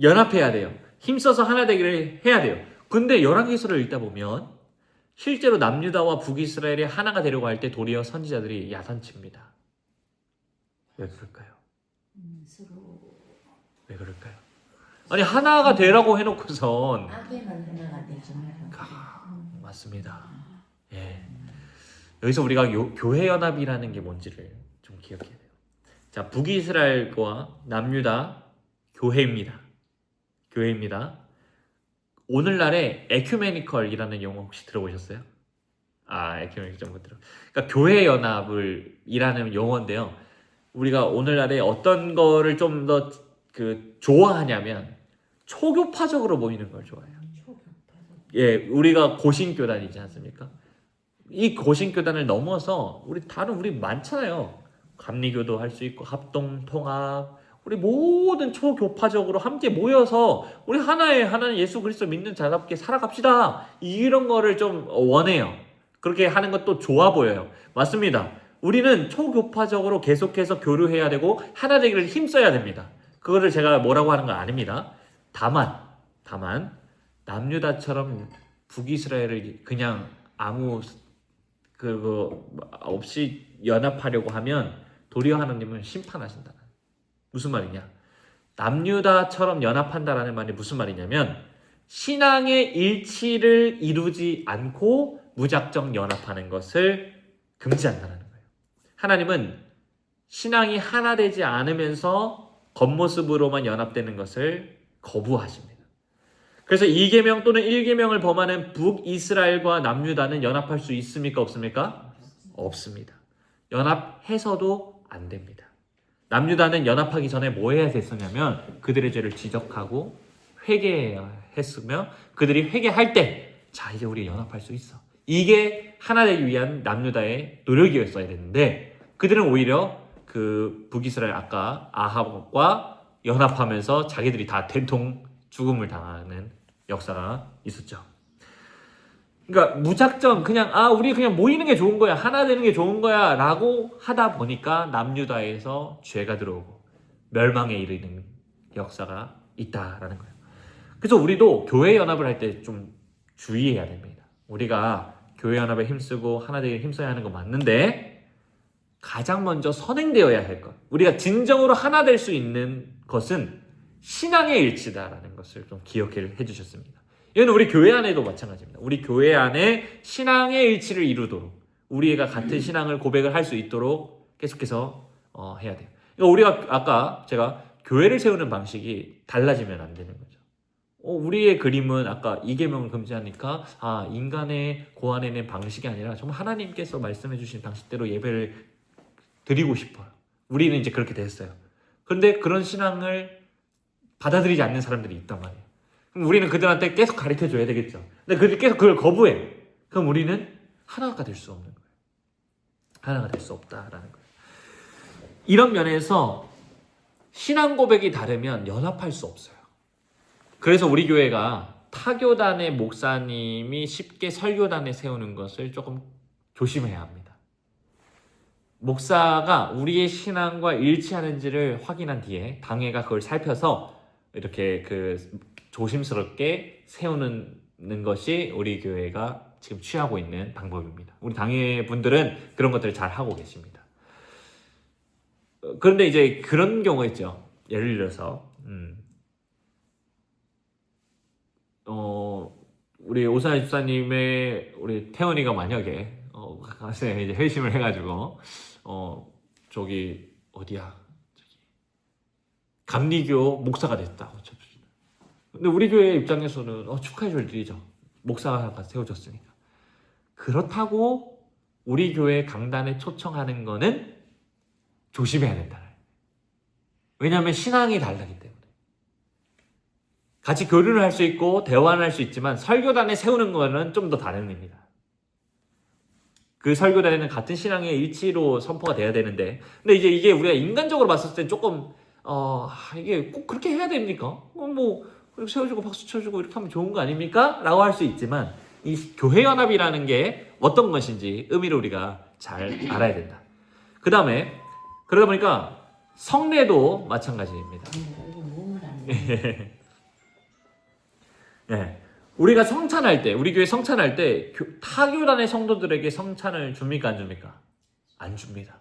연합해야 돼요. 힘써서 하나 되기를 해야 돼요. 근데 열왕기서를 읽다 보면 실제로 남유다와 북이스라엘이 하나가 되려고 할 때 도리어 선지자들이 야단칩니다. 왜 그럴까요? 서로 왜 그럴까요? 아니 하나가 되라고 해놓고선 악에만 하나가 되지 말고. 맞습니다. 예. 여기서 우리가 교회 연합이라는 게 뭔지를 좀 기억해야 돼요. 자, 북이스라엘과 남유다 교회입니다. 교회입니다. 오늘날의 에큐메니컬이라는 용어 혹시 들어보셨어요? 에큐메니컬 좀 못 들어. 그러니까 교회 연합을 이라는 용어인데요. 우리가 오늘날에 어떤 거를 좀 더 좋아하냐면 초교파적으로 모이는 걸 좋아해요. 예, 우리가 고신교단이지 않습니까? 이 고신교단을 넘어서 우리 많잖아요. 감리교도 할 수 있고 합동 통합, 우리 모든 초교파적으로 함께 모여서 우리 하나님 예수 그리스도 믿는 자답게 살아갑시다. 이런 거를 좀 원해요. 그렇게 하는 것도 좋아 보여요. 맞습니다. 우리는 초교파적으로 계속해서 교류해야 되고 하나 되기를 힘써야 됩니다. 그거를 제가 뭐라고 하는 건 아닙니다. 다만 남유다처럼 북이스라엘을 그냥 아무 그거 없이 연합하려고 하면 도리어 하나님은 심판하신다. 무슨 말이냐? 남유다처럼 연합한다라는 말이 무슨 말이냐면 신앙의 일치를 이루지 않고 무작정 연합하는 것을 금지한다는 거예요. 하나님은 신앙이 하나 되지 않으면서 겉모습으로만 연합되는 것을 거부하십니다. 그래서 2계명 또는 1계명을 범하는 북이스라엘과 남유다는 연합할 수 있습니까? 없습니까? 없습니다. 연합해서도 안 됩니다. 남유다는 연합하기 전에 뭐 해야 됐었냐면 그들의 죄를 지적하고 회개해야 했으며 그들이 회개할 때 자 이제 우리 연합할 수 있어. 이게 하나 되기 위한 남유다의 노력이었어야 되는데 그들은 오히려 그 북이스라엘 아까 아합과 연합하면서 자기들이 다 된통 죽음을 당하는 역사가 있었죠. 그러니까 무작정 그냥 우리 그냥 모이는 게 좋은 거야, 하나 되는 게 좋은 거야 라고 하다 보니까 남유다에서 죄가 들어오고 멸망에 이르는 역사가 있다라는 거예요. 그래서 우리도 교회 연합을 할 때 좀 주의해야 됩니다. 우리가 교회 연합에 힘쓰고 하나 되기를 힘써야 하는 거 맞는데 가장 먼저 선행되어야 할 것, 우리가 진정으로 하나 될 수 있는 것은 신앙의 일치다라는 것을 좀 기억해 주셨습니다. 이건 우리 교회 안에도 마찬가지입니다. 우리 교회 안에 신앙의 일치를 이루도록 우리가 같은 신앙을 고백을 할 수 있도록 계속해서 해야 돼요. 그러니까 우리가 아까 제가 교회를 세우는 방식이 달라지면 안 되는 거죠. 우리의 그림은 아까 2계명을 금지하니까 인간의 고안해낸 방식이 아니라 정말 하나님께서 말씀해 주신 방식대로 예배를 드리고 싶어요. 우리는 이제 그렇게 됐어요. 그런데 그런 신앙을 받아들이지 않는 사람들이 있단 말이에요. 그럼 우리는 그들한테 계속 가르쳐 줘야 되겠죠. 근데 그들이 계속 그걸 거부해. 그럼 우리는 하나가 될 수 없는 거예요. 하나가 될 수 없다라는 거예요. 이런 면에서 신앙 고백이 다르면 연합할 수 없어요. 그래서 우리 교회가 타교단의 목사님이 쉽게 설교단에 세우는 것을 조금 조심해야 합니다. 목사가 우리의 신앙과 일치하는지를 확인한 뒤에 당회가 그걸 살펴서 이렇게 조심스럽게 세우는 것이 우리 교회가 지금 취하고 있는 방법입니다. 우리 당회 분들은 그런 것들을 잘 하고 계십니다. 그런데 이제 그런 경우가 있죠. 예를 들어서 우리 오사희 집사님의 우리 태원이가 만약에 가서 이제 회심을 해가지고 저기 어디야 감리교 목사가 됐다. 근데 우리 교회 입장에서는 축하해줄 일이죠. 목사가 세워졌으니까. 그렇다고 우리 교회 강단에 초청하는 거는 조심해야 된다. 왜냐하면 신앙이 다르기 때문에. 같이 교류를 할 수 있고 대화를 할 수 있지만 설교단에 세우는 거는 좀 더 다른 의미입니다. 그 설교단에는 같은 신앙의 일치로 선포가 돼야 되는데 근데 이제 이게 우리가 인간적으로 봤을 때 조금 이게 꼭 그렇게 해야 됩니까? 뭐 이렇게 세워주고 박수 쳐주고 이렇게 하면 좋은 거 아닙니까? 라고 할 수 있지만 이 교회 연합이라는 게 어떤 것인지 의미를 우리가 잘 알아야 된다. 다음에 그러다 보니까 성례도 마찬가지입니다. 이거 몸을 안 내. 네. 우리가 성찬할 때, 우리 교회 성찬할 때 타교단의 성도들에게 성찬을 줍니까 안 줍니까? 안 줍니다.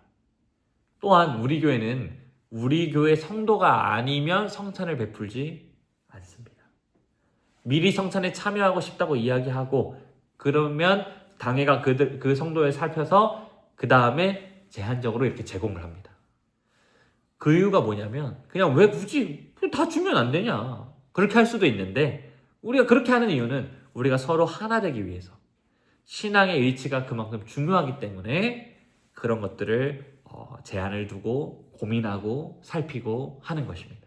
또한 우리 교회는 우리 교회 성도가 아니면 성찬을 베풀지 않습니다. 미리 성찬에 참여하고 싶다고 이야기하고 그러면 당회가 그 성도를 살펴서 그 다음에 제한적으로 이렇게 제공을 합니다. 그 이유가 뭐냐면 그냥 왜 굳이 다 주면 안 되냐 그렇게 할 수도 있는데 우리가 그렇게 하는 이유는 우리가 서로 하나 되기 위해서 신앙의 일치가 그만큼 중요하기 때문에 그런 것들을 제한을 두고 고민하고 살피고 하는 것입니다.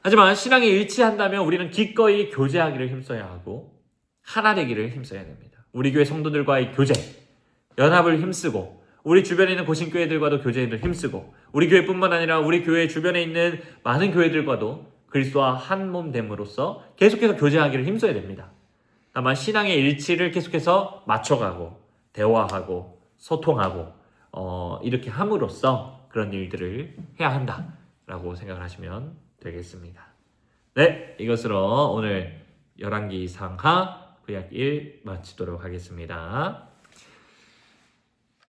하지만 신앙이 일치한다면 우리는 기꺼이 교제하기를 힘써야 하고 하나 되기를 힘써야 됩니다. 우리 교회 성도들과의 교제, 연합을 힘쓰고 우리 주변에 있는 고신교회들과도 교제를 힘쓰고 우리 교회뿐만 아니라 우리 교회 주변에 있는 많은 교회들과도 그리스도와 한 몸 됨으로써 계속해서 교제하기를 힘써야 됩니다. 다만 신앙의 일치를 계속해서 맞춰가고 대화하고 소통하고 이렇게 함으로써 그런 일들을 해야 한다라고 생각을 하시면 되겠습니다. 네, 이것으로 오늘 열왕기 상하 구약 1 마치도록 하겠습니다.